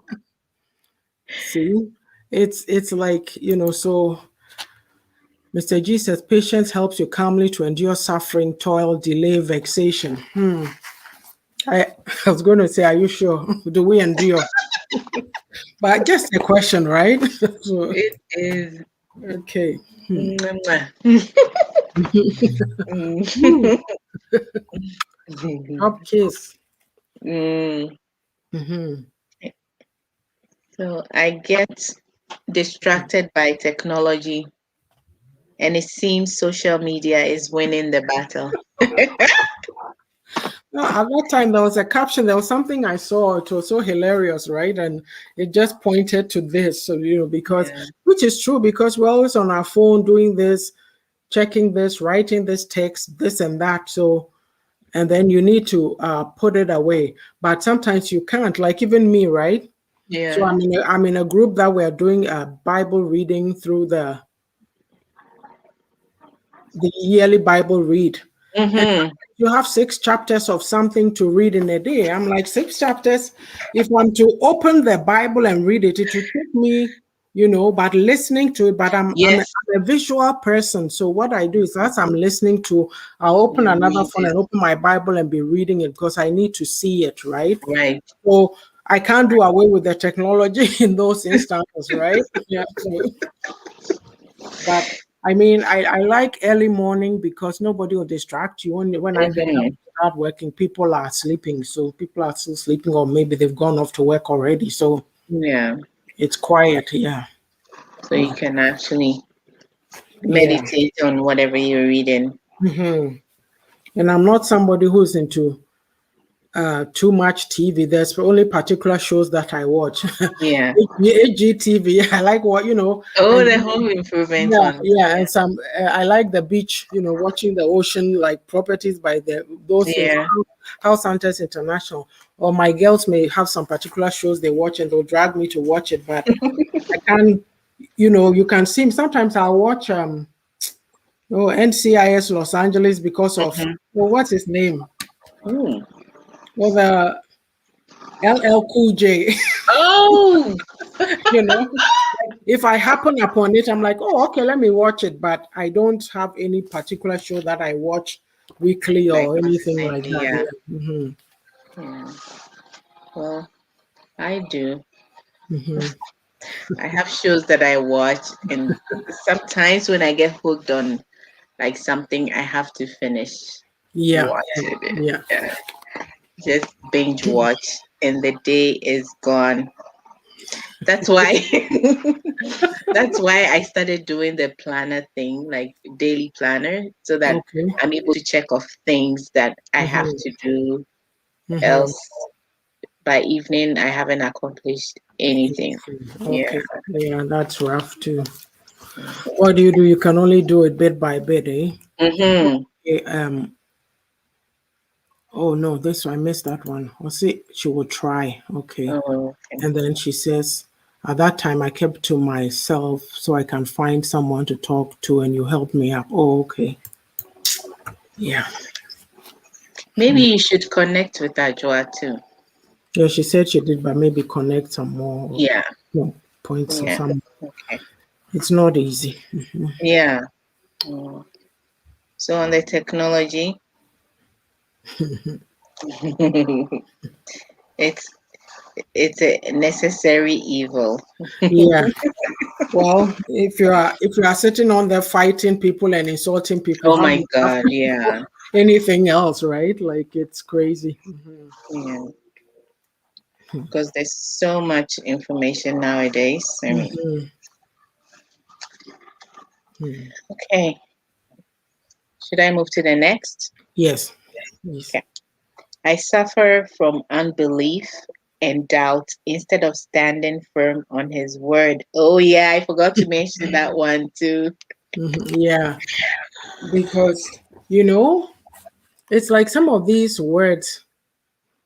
See, it's like, so Mr. G says patience helps you calmly to endure suffering, toil, delay, vexation. I, I was going to say, are you sure? Do we endure? But just a question, right? So, It is. okay. Mwah. Hmm. Mm. Top kiss. Mm. Mhm. So I get distracted by technology, and it seems social media is winning the battle. No, at that time, there was a caption. There was something I saw. It was so hilarious, right? And it just pointed to this. So, because, Yeah. which is true, because we're always on our phone doing this, checking this, writing this text, this and that. So, and then you need to put it away. But sometimes you can't, like even me, right? So Yeah. I'm in a group that we're doing a Bible reading through the yearly Bible read. And Mm-hmm. you have 6 chapters of something to read in a day. I'm like, 6 chapters. If I'm to open the Bible and read it, it will take me. but listening to it. But Yes. I'm a visual person. So what I do is, as I'm listening to, I'll open You another read phone it. and open my Bible and be reading it because I need to see it, right? Right. So I can't do away with the technology in those instances, right? Yeah. So, but I mean, I like early morning because nobody will distract you. Only when I get up Mm-hmm. to start working, people are sleeping. So people are still sleeping, or maybe they've gone off to work already. So Yeah. it's quiet. Yeah. So you can actually Yeah. meditate on whatever you're reading. hmm And I'm not somebody who's into too much TV. There's only particular shows that I watch. Yeah. HGTV. I like what. Oh, And the home improvement yeah, ones. yeah, and some I like the beach, watching the ocean, like properties by those things. Yeah. House Hunters International, or my girls may have some particular shows they watch and they'll drag me to watch it, but I can't. You can see sometimes I'll watch NCIS Los Angeles because of Mm-hmm. what's his name, Mm. or the LL Cool J. Oh, you know if I happen upon it, I'm like, oh, okay, let me watch it. But I don't have any particular show that I watch weekly like or anything like consistently, that. yeah. Yeah. Yeah. Well, I do. Hmm. I have shows that I watch, and sometimes when I get hooked on like something, I have to finish Yeah. watching it. Yeah. Yeah. Just binge watch, and the day is gone. That's why that's why I started doing the planner thing, like daily planner, so that Okay. I'm able to check off things that I have Hmm. to do. Hmm. Else by evening I haven't accomplished anything. Yeah. Okay. Yeah, that's rough too. What do? You can only do it bit by bit, eh? Mm-hmm. Okay, oh no, this I missed that one. I'll see. She will try. Okay. Oh, okay. And then she says, at that time, I kept to myself so I can find someone to talk to and you help me up. Oh, okay. Yeah. Maybe you should connect with Ajwa too. Yeah, she said she did, but maybe connect some more Yeah. points or Yeah. some. Okay. It's not easy. Yeah. Mm. So on the technology, it's it's a necessary evil. Yeah. Well, if you are sitting on there fighting people and insulting people, Oh how my do you have God. Yeah. anything else, right? Like it's crazy. Yeah. Because there's so much information nowadays. I mean, Mhm. Mhm. okay. Should I move to the next? Yes. Yes. Okay. I suffer from unbelief and doubt instead of standing firm on his word. Oh, yeah, I forgot to mention that one too. Yeah. Because, you know, it's like some of these words,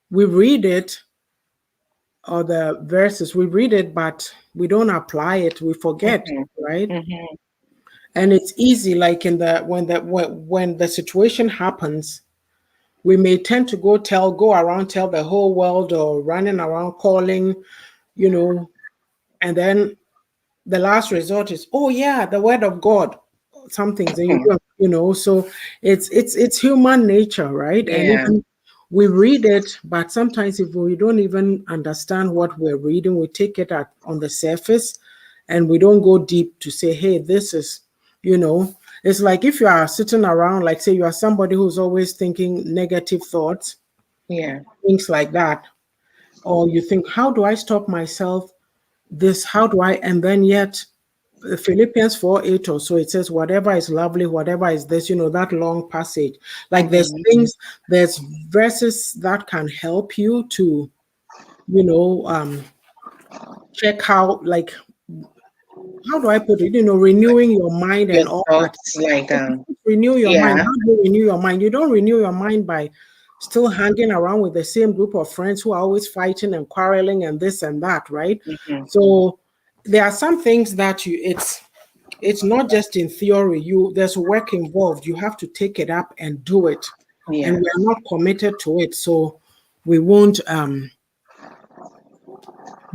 we read it, or the verses, we read it, but we don't apply it. We forget, Hmm. right? Hmm. And it's easy, like in the when the situation happens, we may tend to go around, tell the whole world, or running around calling, you know, and then the last resort is, oh yeah, the word of God, some things, and so it's human nature, right? And Yeah, even we read it, but sometimes if we don't even understand what we're reading, we take it on the surface, and we don't go deep to say, hey, this is, you know, it's like if you are sitting around, like say you are somebody who's always thinking negative thoughts, yeah, things like that, or you think, how do I stop myself this? How do I? And then yet Philippians 4:8 or so, it says, whatever is lovely, whatever is this, that long passage. Like hmm, there's verses that can help you to, you know, check how, like, how do I put it? Renewing your mind your and all that. thoughts, like, Renew your mind. yeah, How do you renew your mind? You don't renew your mind by still hanging around with the same group of friends who are always fighting and quarreling and this and that, right? hmm, So there are some things that it's not just in theory. There's work involved. You have to take it up and do it. And yeah, we're not committed to it. So we won't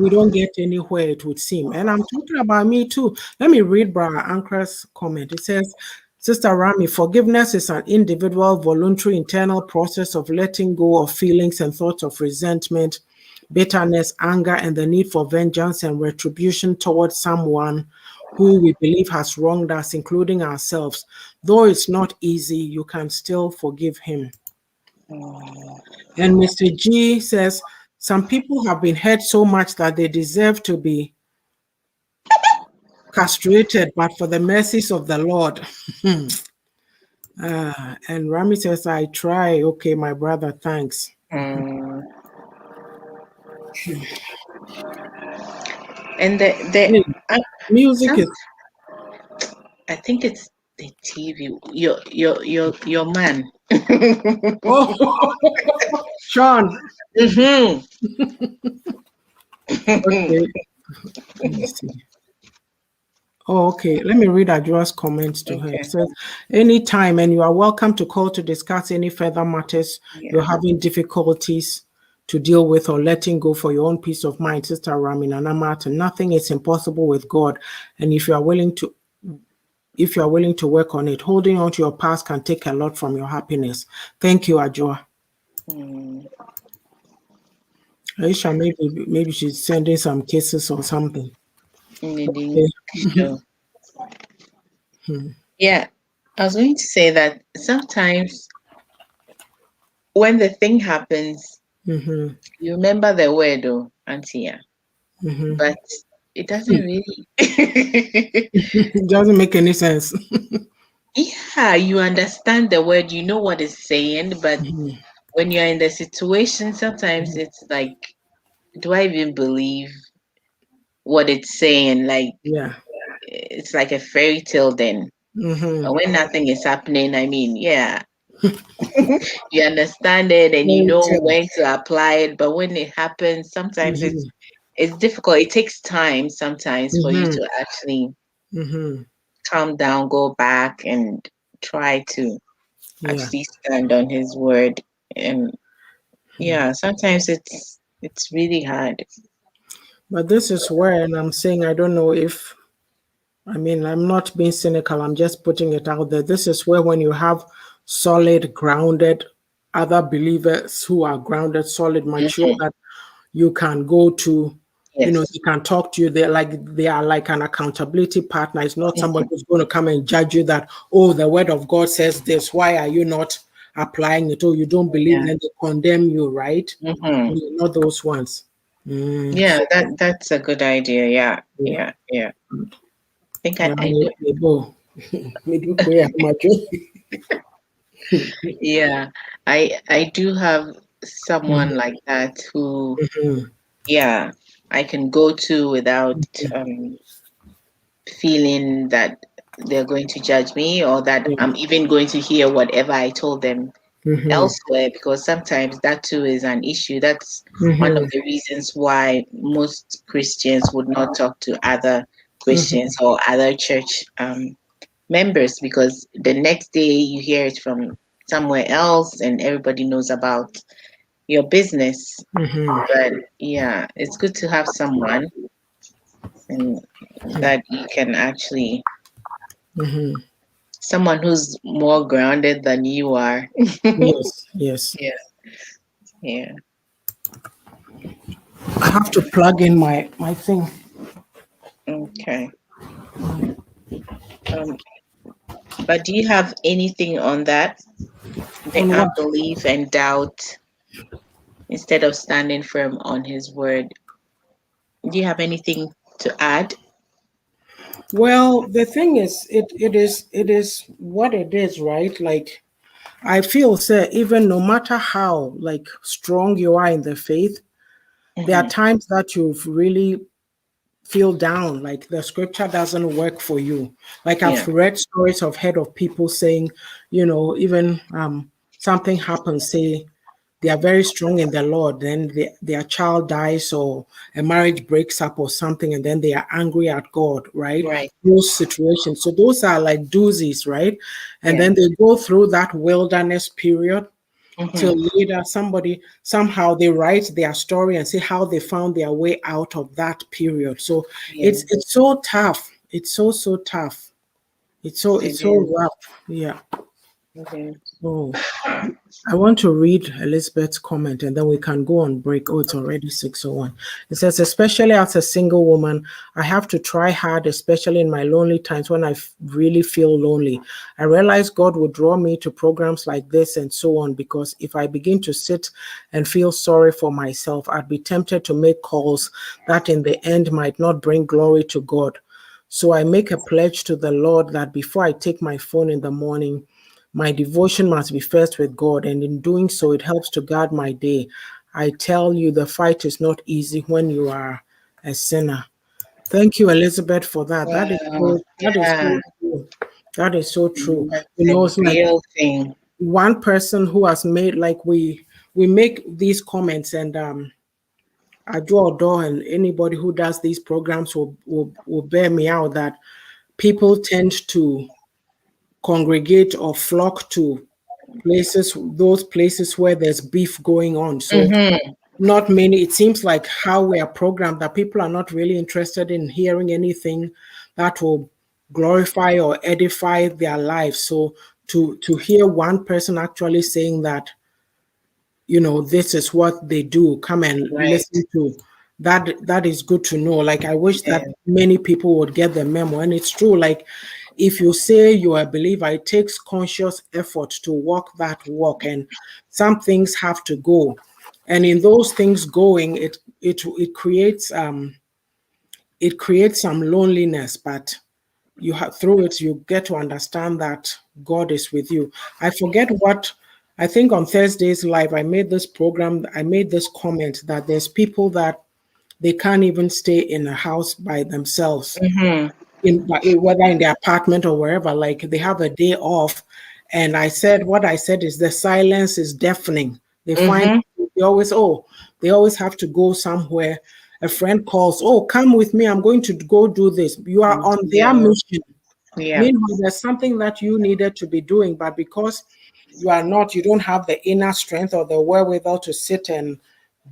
we don't get anywhere, it would seem. And I'm talking about me too. Let me read Brother Ankra's comment. It says, Sister Rami, forgiveness is an individual, voluntary, internal process of letting go of feelings and thoughts of resentment, bitterness, anger, and the need for vengeance and retribution towards someone who we believe has wronged us, including ourselves. Though it's not easy, you can still forgive him. And Mr. G says, some people have been hurt so much that they deserve to be castrated, but for the mercies of the Lord. And Rami says, I try. Okay, my brother, thanks. Mm. And Hey, music some is, I think it's the TV. Your man. oh, Sean. Mhm. Okay, let me see. Oh, okay. Let me read Adjua's comments to her. It Okay. says, anytime, and you are welcome to call to discuss any further matters you're Yeah. having difficulties to deal with or letting go for your own peace of mind, Sister Ramin and Amata. Nothing is impossible with God. And if you are willing to work on it, holding on to your past can take a lot from your happiness. Thank you, Adjua. Mm. Aisha, maybe she's sending some cases or something. Needing Okay. show. Yeah. I was going to say that sometimes when the thing happens, Mm-hmm. you remember the word, oh, Auntie, yeah, Mm-hmm. but it doesn't really. It doesn't make any sense. Yeah, you understand the word, you know what it's saying, but Mhm. when you're in the situation, sometimes it's like, do I even believe what it's saying? Like, Yeah. it's like a fairy tale then. Mm-hmm. But when nothing is happening, I mean, yeah, you understand it and you Fairy know tale. when to apply it. But when it happens, sometimes Mm-hmm. it's difficult. It takes time sometimes for you Mm-hmm. to actually Mm-hmm. calm down, go back and try to Yeah. actually stand on his word. And yeah, sometimes it's really hard. But this is where, and I'm saying, I don't know if, I mean, I'm not being cynical, I'm just putting it out there. This is where, when you have solid, grounded other believers who are grounded, solid, mature, Mhm. that you can go to, Yes. you can talk to you. They are like an accountability partner. It's not somebody Mhm. who's going to come and judge you that, oh, the word of God says this. Why are you not applying it? Oh, you don't believe, Yeah. then they condemn you, right? Hmm. Not those ones. Yeah, So that's a good idea. Yeah. yeah. Yeah. Yeah. I think Yeah, I do. me do pray much. Yeah. I do have someone like that who, Mhm, yeah, I can go to without feeling that they're going to judge me or that yeah, I'm even going to hear whatever I told them mhm, elsewhere, because sometimes that too is an issue. That's one of mhm, the reasons why most Christians would not talk to other mhm, Christians or other church members, because the next day you hear it from somewhere else and everybody knows about your business. mhm, But yeah, it's good to have someone and that you can actually, mhm. someone who's more grounded than you are. Yes, yes. Yeah, yeah. I have to plug in my thing. Okay. Um, but do you have anything on that? The On what? unbelief and doubt instead of standing firm on his word. Do you have anything to add? Well, the thing is, it is what it is, right? Like, I feel, say, even no matter how like strong you are in the faith, there are Hmm. times that you've really feel down, like the scripture doesn't work for you. Like, I've Yeah, read stories of head of people saying, even something happens, say they are very strong in the Lord, then their child dies or a marriage breaks up or something, and then they are angry at God, right? right. Those situations. So those are like doozies, right? And Yeah. then they go through that wilderness period till Mm-hmm. later somebody somehow they write their story and say how they found their way out of that period. So Yeah, it's so tough. It's so tough. it It's so is. rough. Yeah. It is. Oh, I want to read Elizabeth's comment and then we can go on break. Oh, it's already 6:01. It says, especially as a single woman, I have to try hard, especially in my lonely times when I really feel lonely. I realize God will draw me to programs like this and so on, because if I begin to sit and feel sorry for myself, I'd be tempted to make calls that in the end might not bring glory to God. So I make a pledge to the Lord that before I take my phone in the morning, my devotion must be first with God, and in doing so, it helps to guard my day. I tell you, the fight is not easy when you are a sinner. Thank you, Elizabeth, for that. Wow. That is Yeah, so true. That is so true. that's a It's like real thing. one person who has made, like, we make these comments, and I draw a door, and anybody who does these programs will bear me out that people tend to congregate or flock to those places where there's beef going on. So Mm-hmm. not many, it seems like how we are programmed, that people are not really interested in hearing anything that will glorify or edify their lives. So to hear one person actually saying that, this is what they do, come and Right. listen to that. That is good to know. Like, I wish that Yeah. many people would get the memo. And it's true, like, if you say you're a believer, it takes conscious effort to walk that walk, and some things have to go. And in those things going, it creates some loneliness, but you have, through it you get to understand that God is with you. I forget what, I think on Thursday's live I made this comment that there's people that they can't even stay in a house by themselves, Mm-hmm. whether in their apartment or wherever, like they have a day off. And I said, what I said is the silence is deafening. They find Mm-hmm. they always have to go somewhere. A friend calls, oh, come with me, I'm going to go do this. You are on their Yeah. mission. Yeah. Meanwhile, there's something that you needed to be doing, but because you don't have the inner strength or the wherewithal to sit and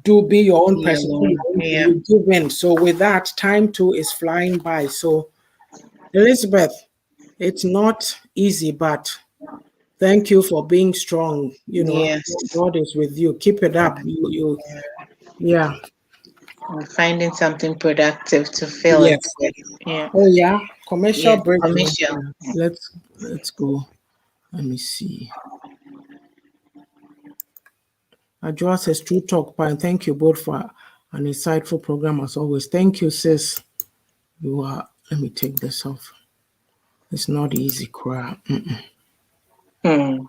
be your own Be person, alone. Yeah. you give in. So with that, time too is flying by. So Elizabeth, it's not easy, but thank you for being strong. Yes. God is with you. Keep it up. Yeah, Finding something productive to fill it yes. with. Yeah. Oh yeah, commercial Yes. break. Yeah. Commercial. Yeah. Let's go. Let me see. Ajua says true talk, pa, and thank you both for an insightful program as always. Thank you, sis. You are. Let me take this off. It's not easy, crap. Hmm.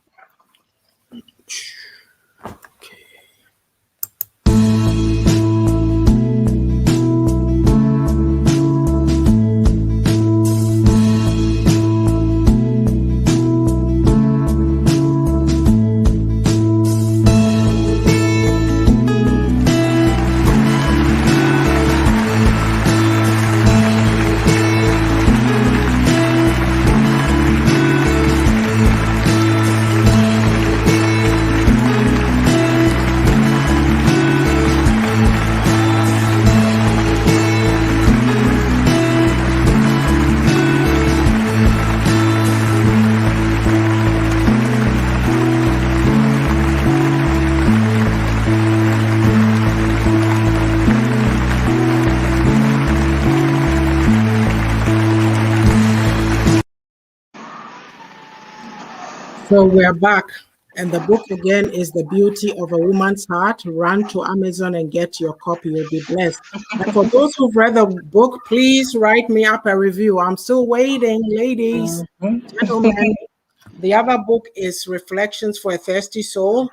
So we're back. And the book again is The Beauty of a Woman's Heart. Run to Amazon and get your copy. You'll be blessed. And for those who've read the book, please write me up a review. I'm still waiting, ladies, gentlemen. The other book is Reflections for a Thirsty Soul.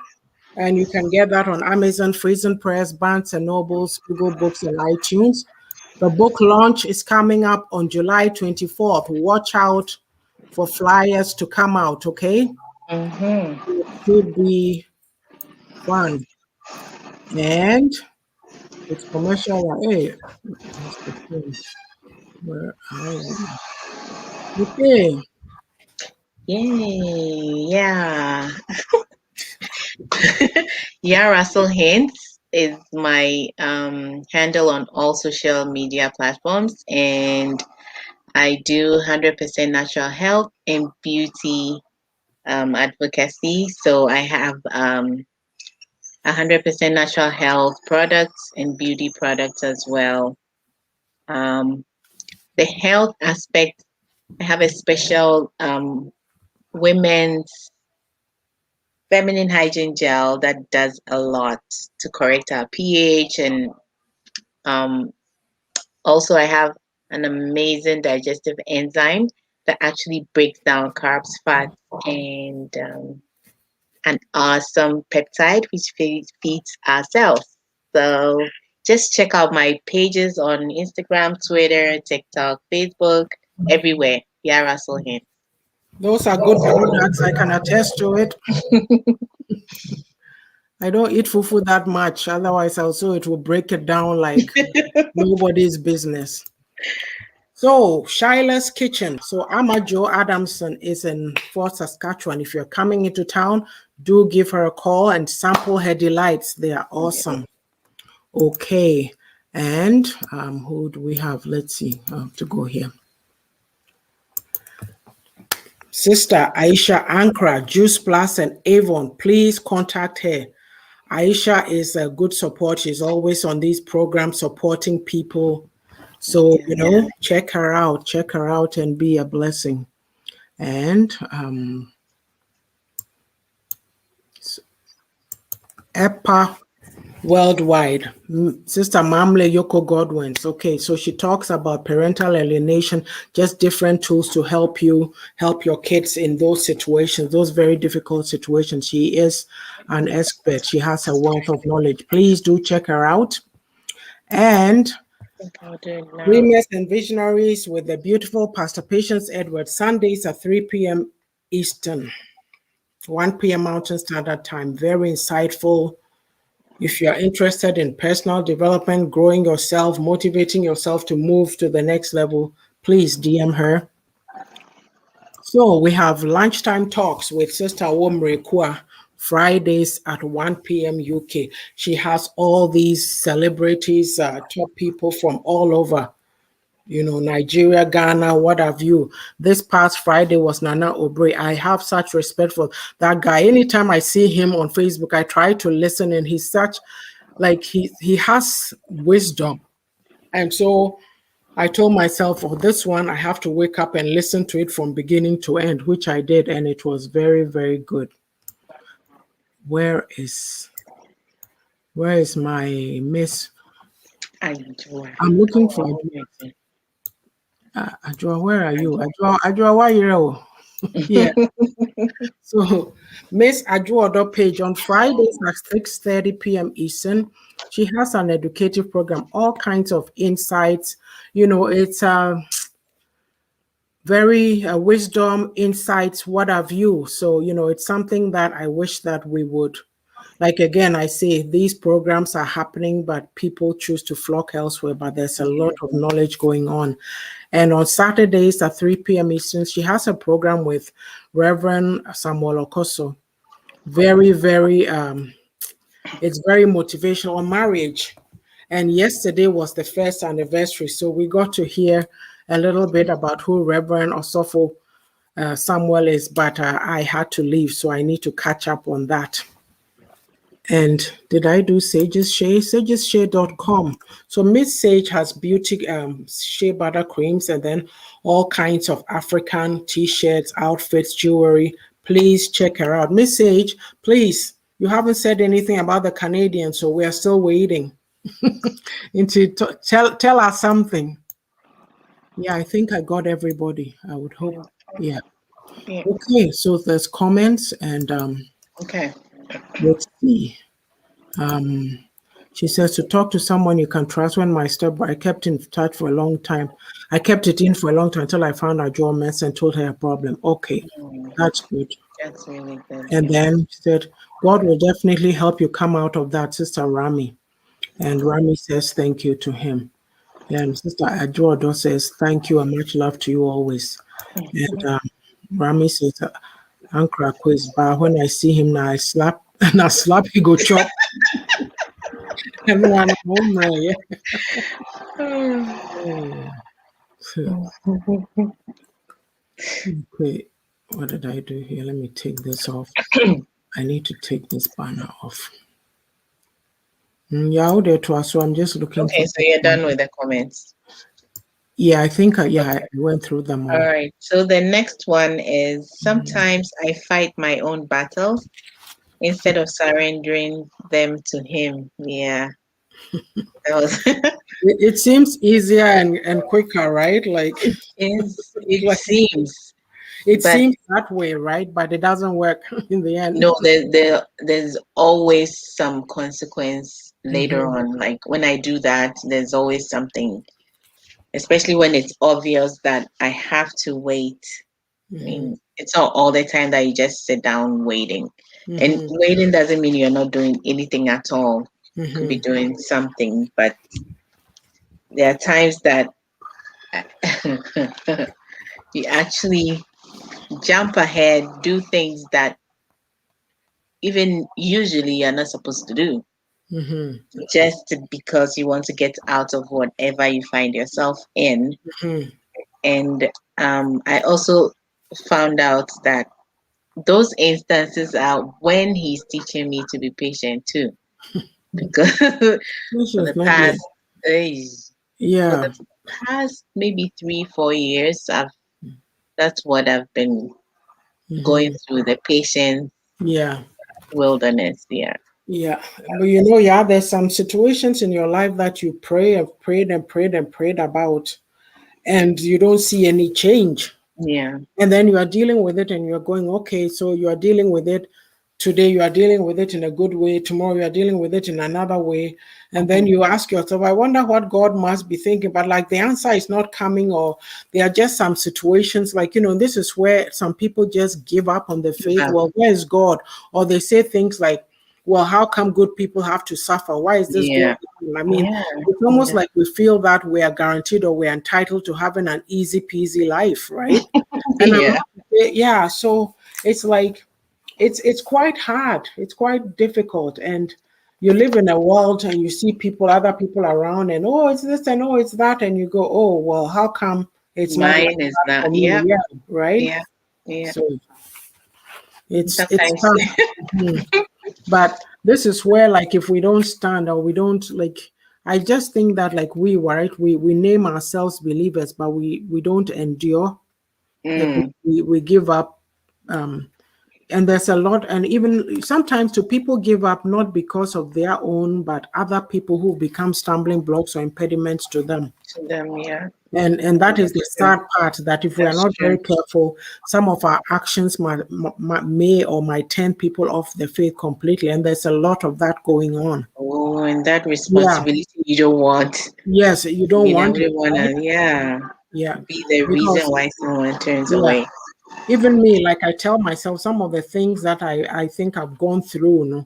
And you can get that on Amazon, Freezing Press, Barnes and Nobles, Google Books, and iTunes. The book launch is coming up on July 24th. Watch out for flyers to come out, okay? Mm-hmm. It should be fun. And it's commercial. Hey, what's the thing? Where are we? Okay. Yay. Yeah. Yeah, Russell Hints is my handle on all social media platforms, and I do 100% natural health and beauty advocacy. So I have 100% natural health products and beauty products as well. Um, the health aspect, I have a special women's feminine hygiene gel that does a lot to correct our pH, and um, also I have an amazing digestive enzyme that actually breaks down carbs, fats, and an awesome peptide which feeds our cells. So just check out my pages on Instagram, Twitter, TikTok, Facebook, everywhere. Yeah, Russell here. Those are good products. I can attest to it. I don't eat fufu that much. Otherwise, also it will break it down like nobody's business. So, Shila's Kitchen. So, Ama Jo Adamson is in Fort Saskatchewan. If you're coming into town, do give her a call and sample her delights. They are awesome. Okay. And who do we have? Let's see. I have to go here. Sister Aisha Ankara, Juice Plus and Avon. Please contact her. Aisha is a good support. She's always on these programs supporting people. So, check her out and be a blessing. And EPA Worldwide, Sister Mamle Yoko Godwins. Okay, so she talks about parental alienation, just different tools to help your kids in those situations, those very difficult situations. She is an expert. She has a wealth of knowledge. Please do check her out. And Dreamers and Visionaries with the beautiful Pastor Patience Edwards, Sundays at 3 p.m. Eastern, 1 p.m. Mountain Standard Time. Very insightful. If you're interested in personal development, growing yourself, motivating yourself to move to the next level, please DM her. So we have lunchtime talks with Sister Womre Kwa, Fridays at 1 p.m. UK. She has all these celebrities, top people from all over, Nigeria, Ghana, what have you. This past Friday was Nana Obre. I have such respect for that guy. Anytime I see him on Facebook, I try to listen, and he's such, like, he has wisdom. And so I told myself, for this one, I have to wake up and listen to it from beginning to end, which I did, and it was very, very good. Where is my Miss? I'm looking for Ajua, where are you? Ajua, why you? Yeah. So Miss Ajuodo page on Fridays at 6:30 p.m. Eastern. She has an educative program, all kinds of insights. It's very wisdom, insights, what have you. So, it's something that I wish that we would, like, again, I say these programs are happening, but people choose to flock elsewhere, but there's a lot of knowledge going on. And on Saturdays at 3 p.m. Eastern, she has a program with Reverend Samuel Okoso. Very, very, it's very motivational on marriage. And yesterday was the first anniversary, so we got to hear a little bit about who Reverend Osofo Samuel is, but I had to leave, so I need to catch up on that. And did I do Sage's Shea? Sage'sShea.com. So Miss Sage has beauty shea butter creams, and then all kinds of African t-shirts, outfits, jewelry. Please check her out. Miss Sage, please, you haven't said anything about the Canadians, so we are still waiting. Tell us something. Yeah, I think I got everybody. I would hope. Yeah. Okay, so there's comments, and okay. Let's see. She says to talk to someone you can trust. When my stepbrother, I kept in touch for a long time. I kept it in for a long time until I found out Joe mess and told her a problem. Okay, that's good. That's really good. And then she said, God will definitely help you come out of that, Sister Rami. And Rami says thank you to him. And Sister Ajuodo says thank you and much love to you always. And Rami says, Ankara quiz bar. When I see him now, And I slap he go chop and one home yeah. Oh. Okay, what did I do here? Let me take this off. I need to take this banner off. Yeah, all there to us. So I'm just looking Okay, for so this you're one. done with the comments. Yeah, I think yeah, I Okay. went through them All all. right. So the next one is Mhm. sometimes I fight my own battles instead of surrendering them to him. Yeah, that was It seems easier and quicker, right? Like, it like seems, it but seems that way, right? But it doesn't work in the end. no, there's always some consequence later Hmm. on. Like when I do that, there's always something, especially when it's obvious that I have to wait. I Hmm. mean, it's not all the time that you just sit down waiting. And Hmm. waiting doesn't mean you're not doing anything at all. You could be Hmm. doing something, but there are times that you actually jump ahead, do things that even usually you're not supposed to do, Hmm. just because you want to get out of whatever you find yourself in. Hmm. And I also found out that those instances are when he's teaching me to be patient too, because Which for is the not past, good. eh, for Yeah. the past maybe 3, 4 years, that's what I've been going Hmm. through, the patience Yeah. wilderness. Yeah, Yeah. But yeah, there's some situations in your life that you pray and prayed and prayed and prayed about, and you don't see any change. yeah, And then you are dealing with it and you're going, okay, so you are dealing with it today, you are dealing with it in a good way, tomorrow you are dealing with it in another way. And then mhm, you ask yourself, I wonder what God must be thinking, but like the answer is not coming, or there are just some situations like, this is where some people just give up on the faith. uh, Well, where is God? Or they say things like, well, how come good people have to suffer? Why is this going yeah, on? I mean, yeah, it's almost yeah, like we feel that we are guaranteed or we're entitled to having an easy peasy life, right? And I'm yeah, not, yeah, so it's like it's quite hard. It's quite difficult. And you live in a world and you see other people around, and oh, it's this and oh, it's that, and you go, oh, well, how come it's not like mine is that for not. me? Yeah, Yeah, right. yeah, yeah. So it's Sometimes, tough. Mhm. But this is where, like, if we don't stand or we don't like, I just think that like we name ourselves believers, but we don't endure. Like mm, we give up. Um, and there's a lot, and even sometimes to people give up not because of their own, but other people who become stumbling blocks or impediments to them. to them, yeah, And that is the that's true. sad part, that if we are That's not true. very careful, some of our actions may or might turn people off the faith completely. And there's a lot of that going on. Oh, and that Yeah. responsibility you don't want. Yes, you don't You know, want it, we right? wanna, yeah, Yeah. be the reason Because, why someone turns yeah, away. even me, like I tell myself, some of the things that I think I've gone through,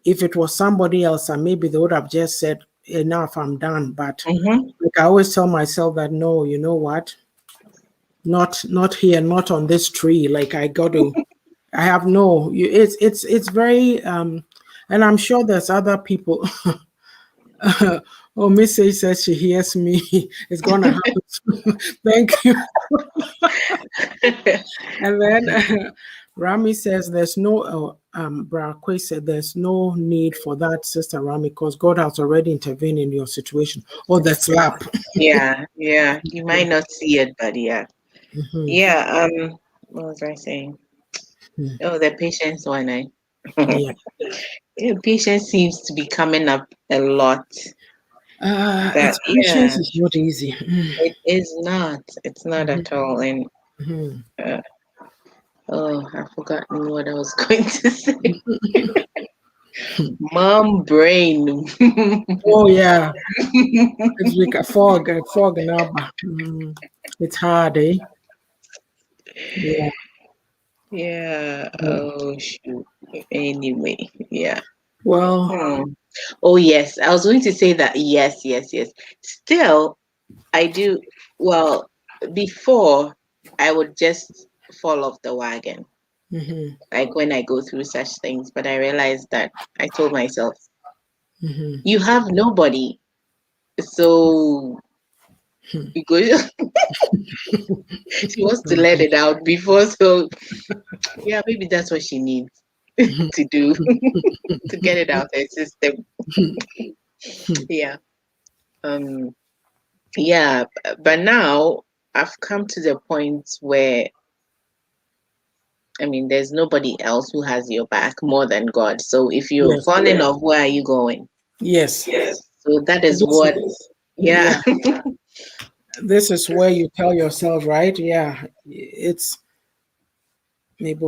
if it was somebody else, and maybe they would have just said, enough, I'm done. But Mm-hmm. like I always tell myself that no, you know what? Not here, not on this tree. Like I got to, I have no. It's very and I'm sure there's other people. Oh, Missy says she hears me. It's gonna happen. Thank you. And then Rami says there's no Brakwe said there's no need for that, Sister Rami, because God has already intervened in your situation. Oh, the slap. Yeah, yeah. You might not see it, but yeah. Mhm. Yeah, what was I saying? Mhm. Oh, the patience one, eh? Yeah. Yeah, patience seems to be coming up a lot. That, It's patience yeah, is not easy. it is not. It's not Mhm. at all. And Mhm. uh, oh, I've forgotten what I was going to say. Mom brain. Oh yeah, it's like a fog now. It's hard, eh? Yeah. Yeah. Mm. Oh shoot. Anyway, yeah. Well, Hmm. Oh yes, I was going to say that. Yes, yes, yes. Still, I do. Well, before I would just fall off the wagon. Mm-hmm. like when I go through such things. But I realized that I told myself, Mm-hmm. you have nobody. So you go, she wants to let it out before. So, yeah, maybe that's what she needs to do to get it out her system. Yeah. Um, yeah. But now I've come to the point where, I mean, there's nobody else who has your back more than God. So if you're Yes. falling off, where are you going? Yes. So that is This what, is, yeah. yeah. This is where you tell yourself, right? Yeah. It's maybe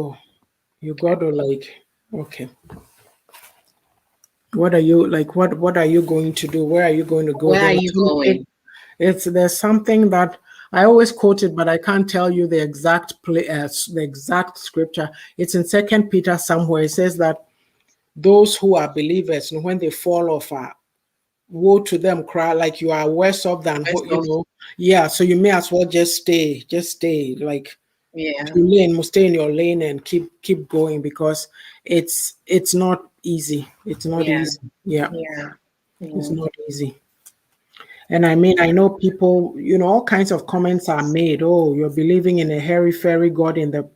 you got to like, okay, what are you like? What are you going to do? Where are you going to go? Where are There's you it, going? there's something that I always quote it, but I can't tell you the exact the exact scripture. It's in Second Peter somewhere. It says that those who are believers, and when they fall off, woe to them, cry like you are worse off than First what you off, know. Yeah, so you may as well just stay, like yeah, your lane, stay in your lane and keep going because it's not easy. It's not yeah, easy. Yeah, yeah, it's yeah. not easy. And I mean, I know people, all kinds of comments are made. Oh, you're believing in a hairy fairy God in the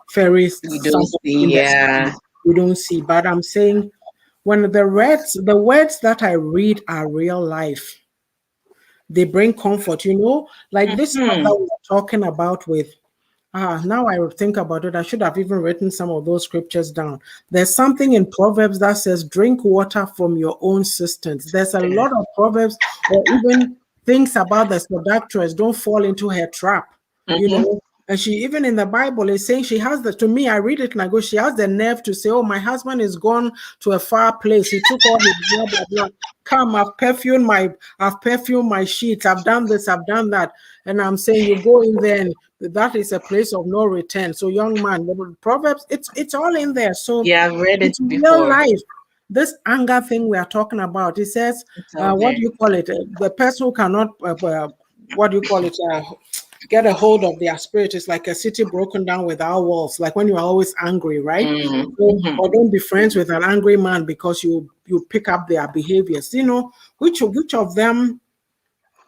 fairy We don't something in see, the yeah. sky. We don't see. But I'm saying when the words that I read are real life, they bring comfort, like this stuff Hmm. that we're talking about with now I think about it, I should have even written some of those scriptures down. There's something in Proverbs that says, drink water from your own cisterns. There's a lot of Proverbs, or even things about the seductress, don't fall into her trap, you Mm-hmm. know. And she, even in the Bible, is saying she has to me, I read it and I go, she has the nerve to say, oh, my husband is gone to a far place. He took all his blah, blah, blah. Come, I've perfumed my sheets. I've done this, I've done that. And I'm saying, you go in there and that is a place of no return. So, young man, the Proverbs, it's all in there. So Yeah, I've read it it's real before. life. This anger thing we are talking about, it says, It's out what there. do you call it? The person who cannot, what do you call it? Get a hold of their spirit is like a city broken down without walls. Like when you are always angry, right? So, Mm-hmm. or don't be friends with an angry man because you pick up their behaviors. Which of them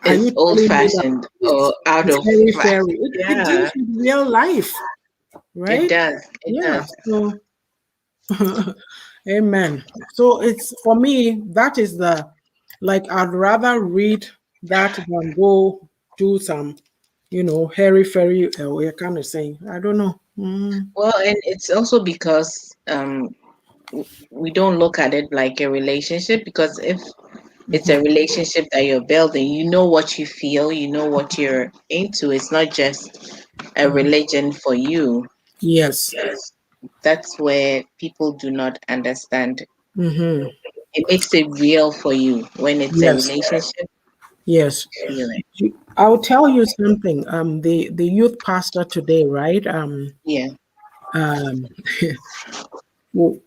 are It's you old telling me that fashioned or out it's of very fashion. fairy? It Yeah, deals with real life, it right? does. It Yeah. does. So, amen. So it's for me, that is like I'd rather read that than go do some, hairy fairy, we're kind of saying, I don't know. Well, and it's also because we don't look at it like a relationship, because if it's a Mhm. relationship that you're building, you know what you feel, you know what you're into. It's not just a religion for you. Yes. That's where people do not understand. Hmm. It makes it real for you when it's a Yes. relationship. Yes. Feel it. I'll tell you something. The youth pastor today, right? Yeah. Um, well,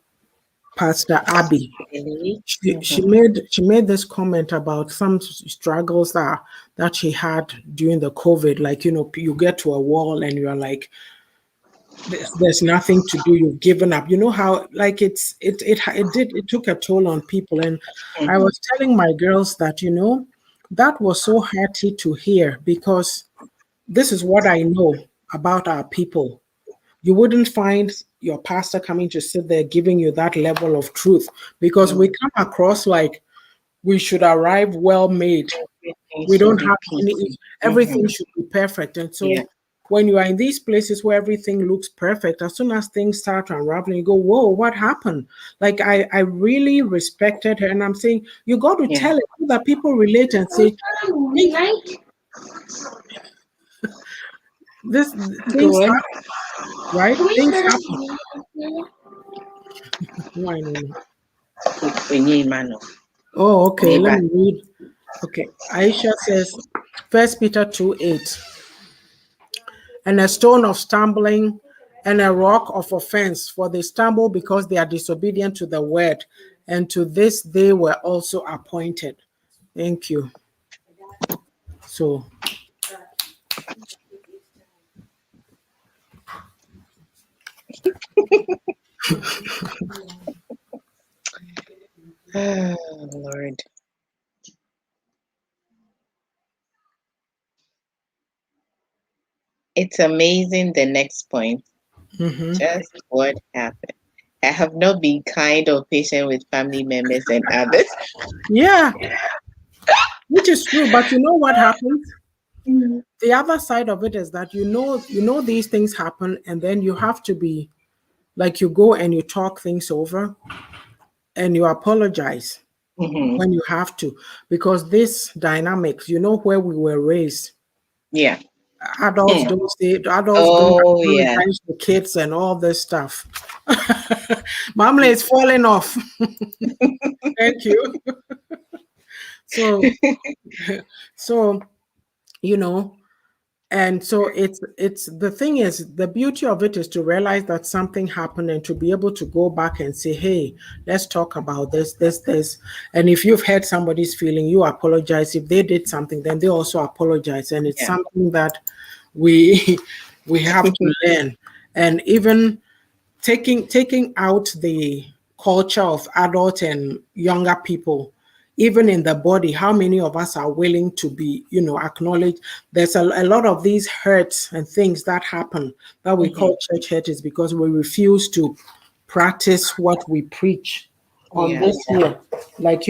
Pastor Abby. Really? She made this comment about some struggles that she had during the COVID. Like, you get to a wall and you're like, there's nothing to do. You've given up. You know how like it took a toll on people. And I Mm-hmm. was telling my girls that that was so hearty to hear because this is what I know about our people. You wouldn't find your pastor coming to sit there giving you that level of truth because we Mm. come across like we should arrive well made. Everything We should don't be have any, peachy. everything Mm-hmm. should be perfect. And Yeah. so when you are in these places where everything looks perfect, as soon as things start unraveling, you go, whoa, what happened? Like I really respected her. And I'm saying, you got to Yeah. tell it so that people relate and say, things, this Go things on. happen, right? Things happen. Why no? Kwenye imano. Oh, okay. Let Neighbor. me read. Okay. Aisha says, First Peter 2:8, and a stone of stumbling and a rock of offense, for they stumble because they are disobedient to the word, and to this they were also appointed. Thank you. So Oh, Lord. It's amazing the next point. Hmm. Just what happened. I have not been kind or patient with family members and others. Yeah, which is true. But you know what happens? Mm. The other side of it is that you know these things happen, and then you have to be like you go and you talk things over and you apologize Hmm. when you have to, because this dynamics, where we were raised, Yeah. adults Hmm. don't say adults don't Oh, yeah. apologize to kids and all this stuff. Mamla is falling off. Thank you. So so you know and so it's the thing is, the beauty of it is to realize that something happened and to be able to go back and say, hey, let's talk about this. And if you've hurt somebody's feeling, you apologize. If they did something, then they also apologize. And it's Yeah. something that we we have to learn. And even taking out the culture of adult and younger people, even in the body, how many of us are willing to be, acknowledged? There's a lot of these hurts and things that happen that we Hmm. call church hurt, is because we refuse to practice what we preach on Yeah. this here. Like,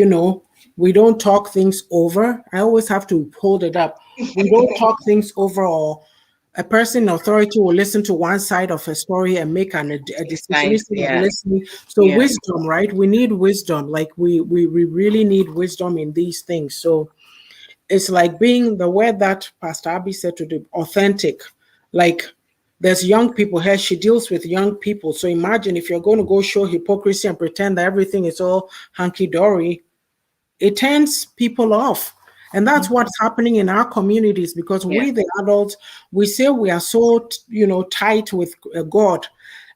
we don't talk things over. I always have to hold it up. We don't talk things over, or a person in authority will listen to one side of a story and make a decision Decide. instead of Yeah. listening. So Yeah. wisdom, right? We need wisdom. Like we really need wisdom in these things. So it's like being the word that Pastor Abby said, to the authentic. Like, there's young people here, she deals with young people. So imagine if you're going to go show hypocrisy and pretend that everything is all hunky-dory, it turns people off. And that's Mhm. what's happening in our communities, because Yeah. we, the adults, we say we are so, tight with God.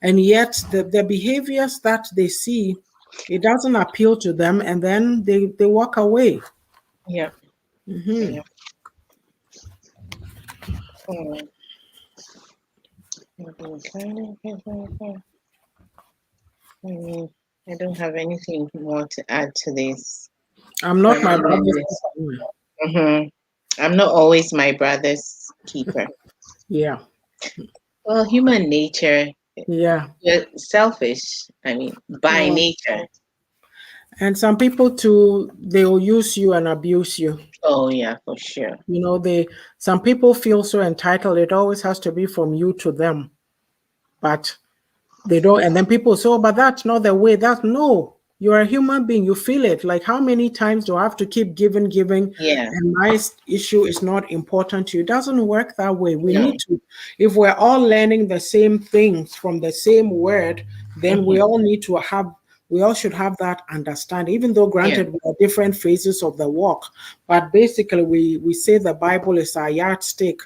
And yet the behaviors that they see, it doesn't appeal to them. And then they walk away. Yeah. Hmm. Yeah. Hmm. I mean, I don't have anything more to add to this. I'm not my brother's keeper. Hmm. I'm not always my brother's keeper. Yeah. Well, human nature, Yeah. we're selfish. I mean, by Yeah. nature. And some people too, they will use you and abuse you. Oh, yeah, for sure. Some people feel so entitled. It always has to be from you to them. But they don't, and then people say, oh, but that's not the way. That's no, you're a human being, you feel it. Like, how many times do I have to keep giving, Yeah. and my issue is not important to you? It doesn't work that way. We No. need to, if we're all learning the same things from the same word, then Hmm. we all should have that understanding, even though Yeah. granted we are different phases of the walk. But basically we say the Bible is our yardstick.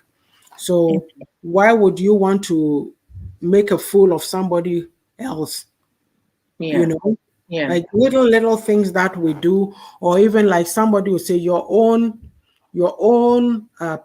So why would you want to make a fool of somebody else? You Yeah. know, Yeah. like little things that we do, or even like somebody will say your own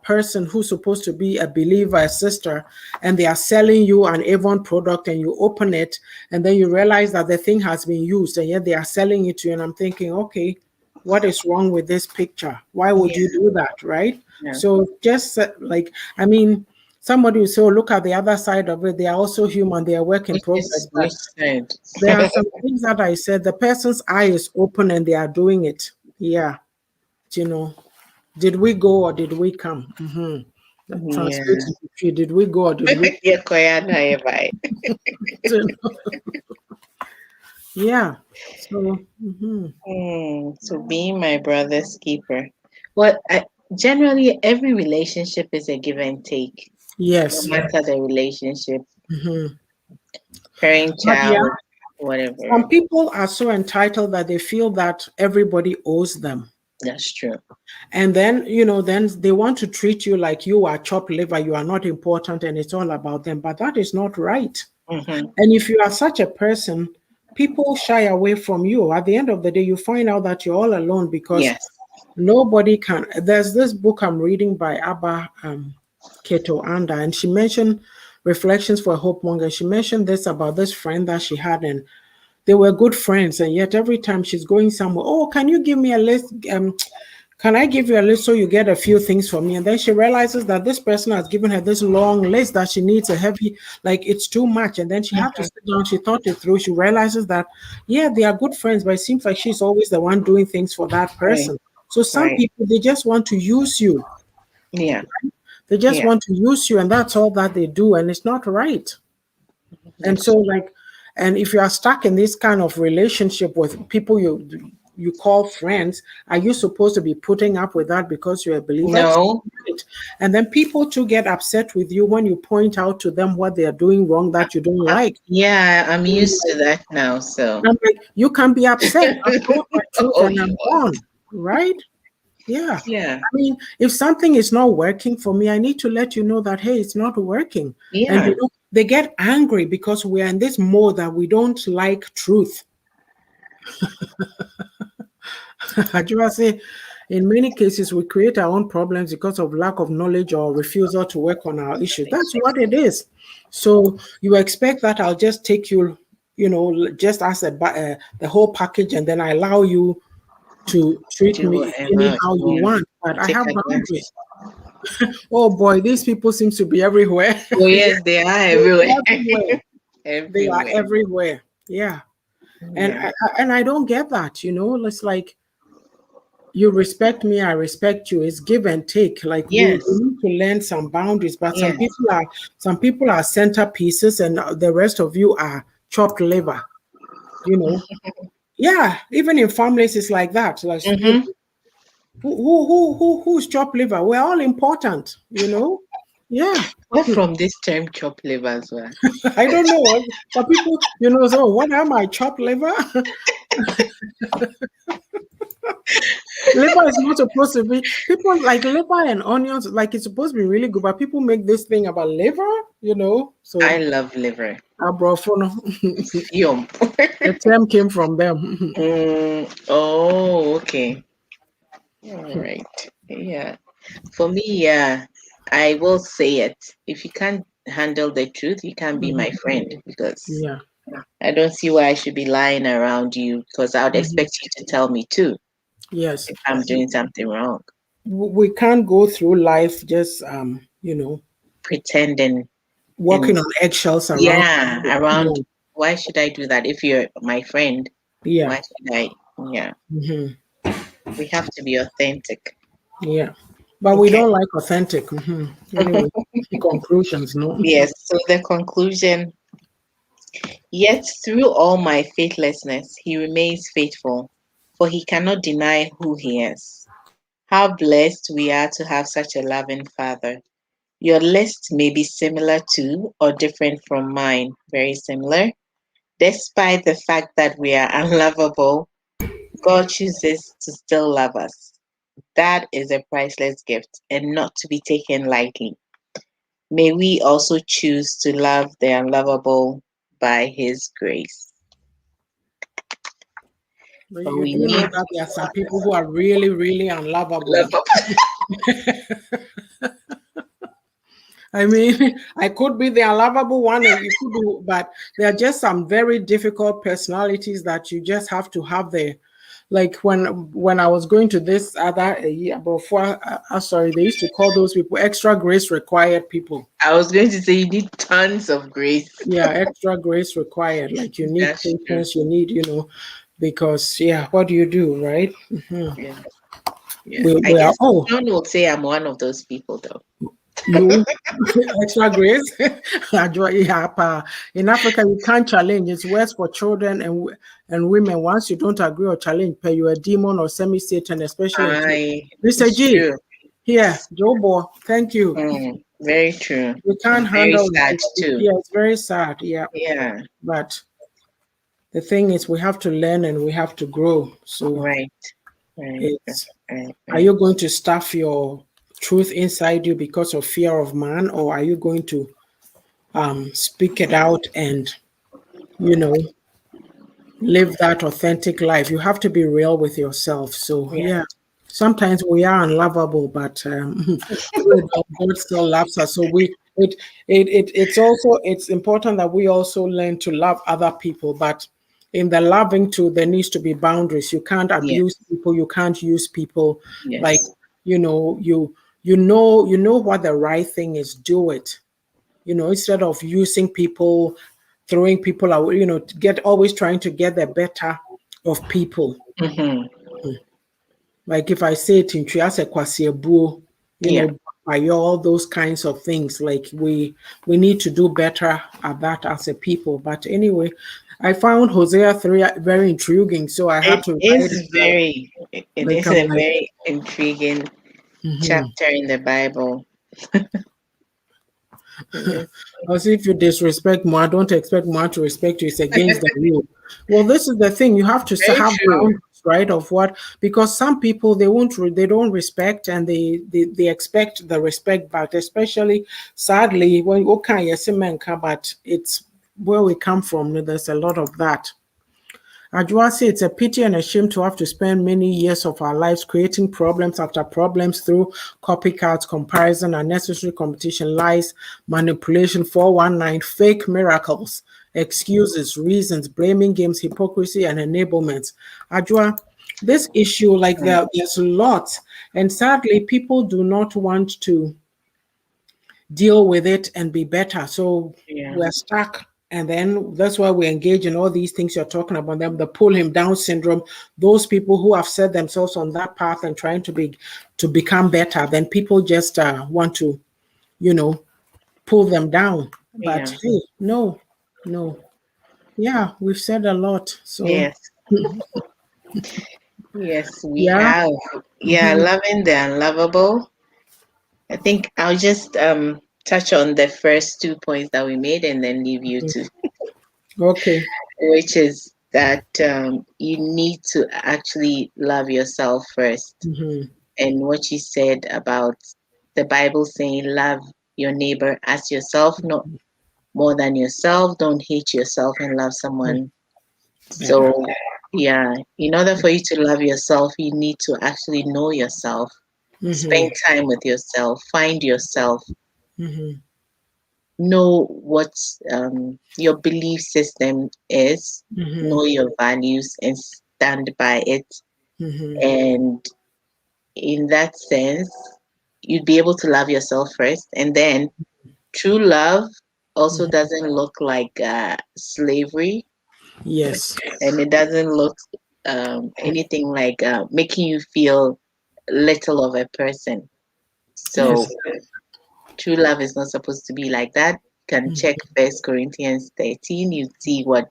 person who's supposed to be a believer, a sister, and they are selling you an Avon product, and you open it, and then you realize that the thing has been used, and yet they are selling it to you. And I'm thinking, okay, what is wrong with this picture? Why would you Yeah. do that, right? Yeah. So just like, I mean, somebody will say, oh, look at the other side of it. They are also human. They are work in progress. Which But side? there are some things that I said, the person's eye is open and they are doing it. Yeah. You know, did we go or did we come? Translate Yeah. into tree. Did we go or did we? Yeah, koya na e bai. Yeah. So, mhm. So being my brother's keeper. Well, generally every relationship is a give and take, no Yes. matter the relationship, Mhm. parent, But yeah, child, whatever. some people are so entitled that they feel that everybody owes them. That's true. And then they want to treat you like you are chopped liver, you are not important, and it's all about them. But that is not right. Hmm. And if you are such a person, people shy away from you. At the end of the day, you find out that you're all alone, because Yes. nobody can. There's this book I'm reading by Abba Keto Anda, and she mentioned Reflections for a Hope Monger. She mentioned this about this friend that she had, and they were good friends, and yet every time she's going somewhere, oh, can you give me a list? Can I give you a list so you get a few things from me? And then she realizes that this person has given her this long list that she needs a heavy, like it's too much. And then she had to sit down. She thought it through. She realizes that, yeah, they are good friends, but it seems like she's always the one doing things for that Right. person. So some Right. people, they just want to use you. Yeah. They just Yeah. want to use you, and that's all that they do. And it's not right. And That's so, like, and if you are stuck in this kind of relationship with people you call friends, are you supposed to be putting up with that because you're a believer? It's no. not right. And then people too get upset with you when you point out to them what they are doing wrong that you don't like. Yeah, I'm I'm used to that now. So. like, you can be upset. I've told my truth Oh, and you I'm want? gone. Right? Yeah. Yeah. I mean, if something is not working for me, I need to let you know that, hey, it's not working. And Yeah. they get angry because we're in this mode that we don't like truth. I just say, in many cases, we create our own problems because of lack of knowledge or refusal to work on our issues. That's what it is. So you expect that I'll just take you, just as the whole package, and then I allow you to treat Do me whatever. anyhow you Yeah. want. But I Take have advantage. boundaries. Oh boy, these people seem to be everywhere. Oh Yeah, yes, they are they're everywhere. everywhere. They are Everywhere. everywhere. Yeah. And Yeah. I don't get that, It's like you respect me, I respect you. It's give and take. Like we Yes. need to learn some boundaries, but Yes. some people are centerpieces and the rest of you are chopped liver, you know. Yeah, even in families it's like that. Like Mm-hmm. who's chopped liver? We're all important. Yeah. Where from this term chop liver as well? I don't know. But people, so what am I, chopped liver? Liver is not supposed to be, people like liver and onions, like it's supposed to be really good, but people make this thing about liver. I So, love liver. abrofono, Yum. the term came from them. Oh, okay. All right. Yeah. For me, yeah, I will say it. If you can't handle the truth, you can't be my Mhm. friend because Yeah. I don't see why I should be lying around you because I would Mhm. expect you to tell me too Yes. if I'm doing something wrong. We can't go through life just, Pretending and walking on eggshells around. yeah, around. No. Why should I do that? If you're my friend, Yeah. why should I? Yeah, Hmm. we have to be authentic. Yeah. But we Okay. don't like authentic. Anyway, conclusions, no. Yes. So the conclusion. Yet through all my faithlessness, he remains faithful, for he cannot deny who he is. How blessed we are to have such a loving Father. Your list may be similar to or different from mine, very similar. Despite the fact that we are unlovable, God chooses to still love us. That is a priceless gift and not to be taken lightly. May we also choose to love the unlovable by His grace. But But you we do know need that there are some people who are really, really unlovable. lovable. I mean, I could be the unlovable one, and you could be, but there are just some very difficult personalities that you just have to have there. Like when I was going to this other year before, sorry, they used to call those people extra grace required people. I was going to say you need tons of grace. Yeah, extra grace required. Like you need That's true. patience, you need, because yeah, what do you do, right? Mhm. Yeah. Yeah. I We are, guess oh, John will say I'm one of those people though. you extra grace. Yeah, in Africa, you can't challenge. It's worse for children and women. Once you don't agree or challenge, pay you a demon or semi-Satan, especially a kid. Mr. It's G, true. here, Jobo, thank you. Very true. We can't And very handle sad it. too. Yeah, it's very sad. Yeah, Yeah. but the thing is, we have to learn and we have to grow. So Right. Right. it's, Right. are Right. you going to stuff your truth inside you because of fear of man, or are you going to speak it out and you know live that authentic life? You have to be real with yourself. So Yeah. yeah, sometimes we are unlovable, but through it all, God still loves us. So it, it's important that we also learn to love other people, but in the loving too, there needs to be boundaries. You can't abuse Yes. people, you can't use people. Like, Yes. you know what the right thing is, do it. Instead of using people, throwing people out, to get always trying to get the better of people. Mm-hmm. Like if I say it in Trias Equasiabuo, Yeah. by all those kinds of things, like we need to do better at that as a people. But anyway, I found Hosea 3 very intriguing, so I had It to write it is down. it Like is I'm a like, very intriguing mhm. chapter in the Bible. Yes. As if you disrespect more, don't expect more to respect you. It's against the rule. Well, this is the thing. You have to Very have true. boundaries, right? Of what, because some people they won't, they don't respect, and they expect the respect back. Especially, sadly, when okay, yes, men come, but it's where we come from. There's a lot of that. Ajua said it's a pity and a shame to have to spend many years of our lives creating problems after problems through copycats, comparison, unnecessary competition, lies, manipulation, 419, fake miracles, excuses, reasons, blaming games, hypocrisy, and enablement. Ajua, this issue, like Mm. there's a lot, and sadly, people do not want to deal with it and be better. So Yeah. we're stuck. And then that's why we engage in all these things you're talking about, them, the pull him down syndrome, those people who have set themselves on that path and trying to become better, then people just want to, you know, pull them down. But Yeah. hey, no, no. Yeah, we've said a lot. So Yes. Yes, we yeah. have. Yeah, Mhm. loving the unlovable. I think I'll just touch on the first 2 points that we made and then leave you to, Okay. which is that you need to actually love yourself first. Hmm. And what you said about the Bible saying, love your neighbor as yourself, not more than yourself. Don't hate yourself and love someone. Better. So, yeah, in order for you to love yourself, you need to actually know yourself, Hmm. spend time with yourself, find yourself, Hmm. know what your belief system is, Hmm. know your values, and stand by it. Hmm. And in that sense, you'd be able to love yourself first. And then true love also Hmm. doesn't look like slavery, Yes. and it doesn't look anything like making you feel little of a person. So Yes. true love is not supposed to be like that. You can check First Corinthians 13, you see what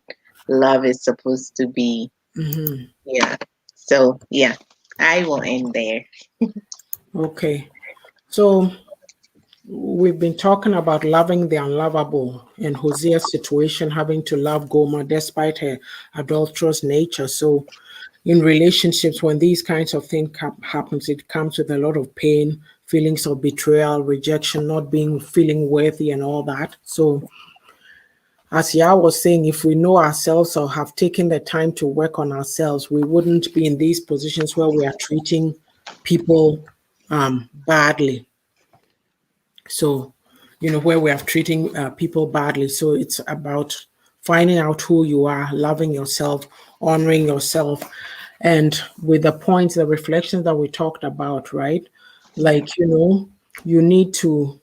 love is supposed to be. Hmm. Yeah. So yeah, I will end there. Okay. So we've been talking about loving the unlovable and Hosea's situation, having to love Goma despite her adulterous nature. So in relationships, when these kinds of things happens, it comes with a lot of pain, feelings of betrayal, rejection, not being feeling worthy, and all that. So as Yah was saying, if we know ourselves or have taken the time to work on ourselves, we wouldn't be in these positions where we are treating people badly. So, where we are treating people badly. So it's about finding out who you are, loving yourself, honoring yourself, and with the points, the reflections that we talked about, right? Yeah. Like, you need to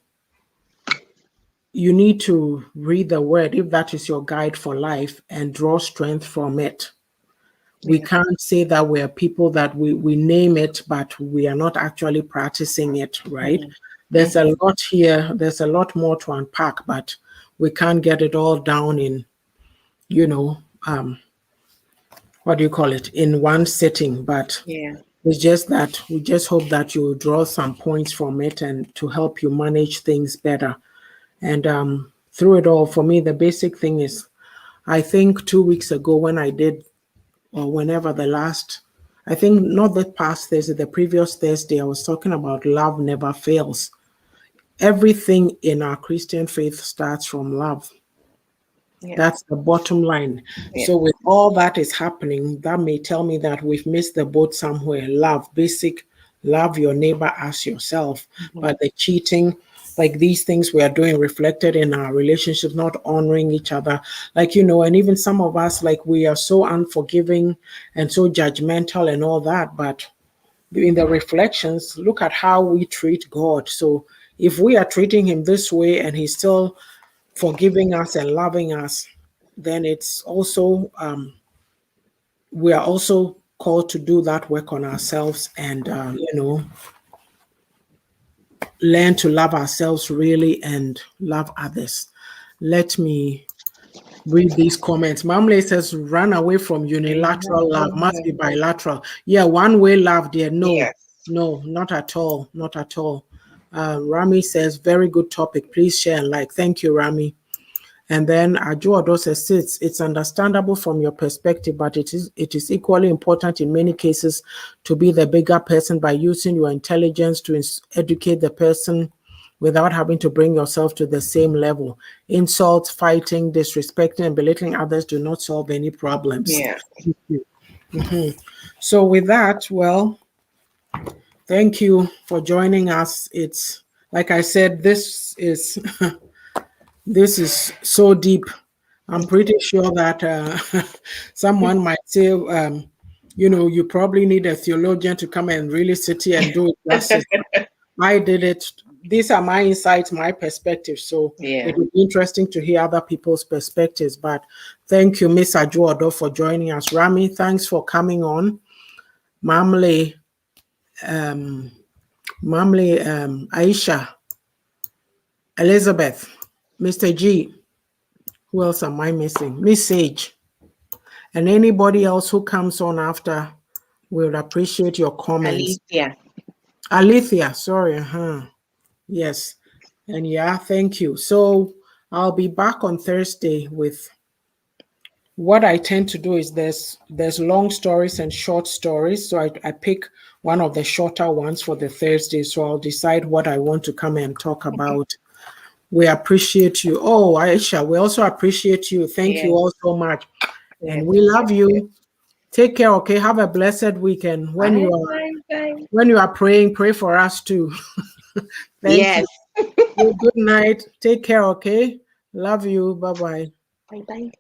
read the word if that is your guide for life and draw strength from it. We Yeah. can't say that we're people that we name it, but we are not actually practicing it, right? Mhm. There's a Mhm. lot here, there's a lot more to unpack, but we can't get it all down in, you know, what do you call it, in one sitting. But Yeah. it's just that we just hope that you draw some points from it and to help you manage things better. And through it all, for me, the basic thing is I think 2 weeks ago when I did or whenever the last, I think not the past Thursday, the previous Thursday, I was talking about love never fails. Everything in our Christian faith starts from love. Yeah. That's the bottom line. Yeah. So, with all that is happening, that may tell me that we've missed the boat somewhere. Love, basic love your neighbor as yourself. Mhm. But the cheating, like these things we are doing reflected in our relationships, not honoring each other. Like, and even some of us, like we are so unforgiving and so judgmental and all that. But in the reflections, look at how we treat God. So if we are treating him this way and he's still forgiving us and loving us, then it's also, we are also called to do that work on ourselves and, learn to love ourselves really and love others. Let me read these comments. Mamle says, run away from unilateral love, must be bilateral. Yeah, one way love, dear. No, Yes. no, not at all. Not at all. Rami says, very good topic. Please share and like. Thank you, Rami. And then Ajuodo says, it's understandable from your perspective, but it is equally important in many cases to be the bigger person by using your intelligence to educate the person without having to bring yourself to the same level. Insults, fighting, disrespecting, and belittling others do not solve any problems. Yeah. So with that, well, thank you for joining us. It's like I said, this is this is so deep. I'm pretty sure that someone might say, you probably need a theologian to come and really sit here and do it justice. I did it. These are my insights, my perspective. So Yeah. it would be interesting to hear other people's perspectives. But thank you, Miss Ajuodo, for joining us. Rami, thanks for coming on. Mamle, Aisha, Elizabeth, Mr. G. Who else am I missing? Miss Sage. And anybody else who comes on after, we would appreciate your comments. Alicia. Alethea, sorry. Yes. And yeah, thank you. So I'll be back on Thursday with what I tend to do is there's long stories and short stories. So I pick one of the shorter ones for the Thursday. So I'll decide what I want to come and talk about. We appreciate you. Oh, Aisha, we also appreciate you. Thank you Yes. all so much. And Yes. we love you. Take care, okay? Have a blessed weekend. When Bye. you are Bye. Bye. when you are praying, pray for us too. Thank Yes. you. Good night. Take care, okay? Love you. Bye-bye. Bye. Bye.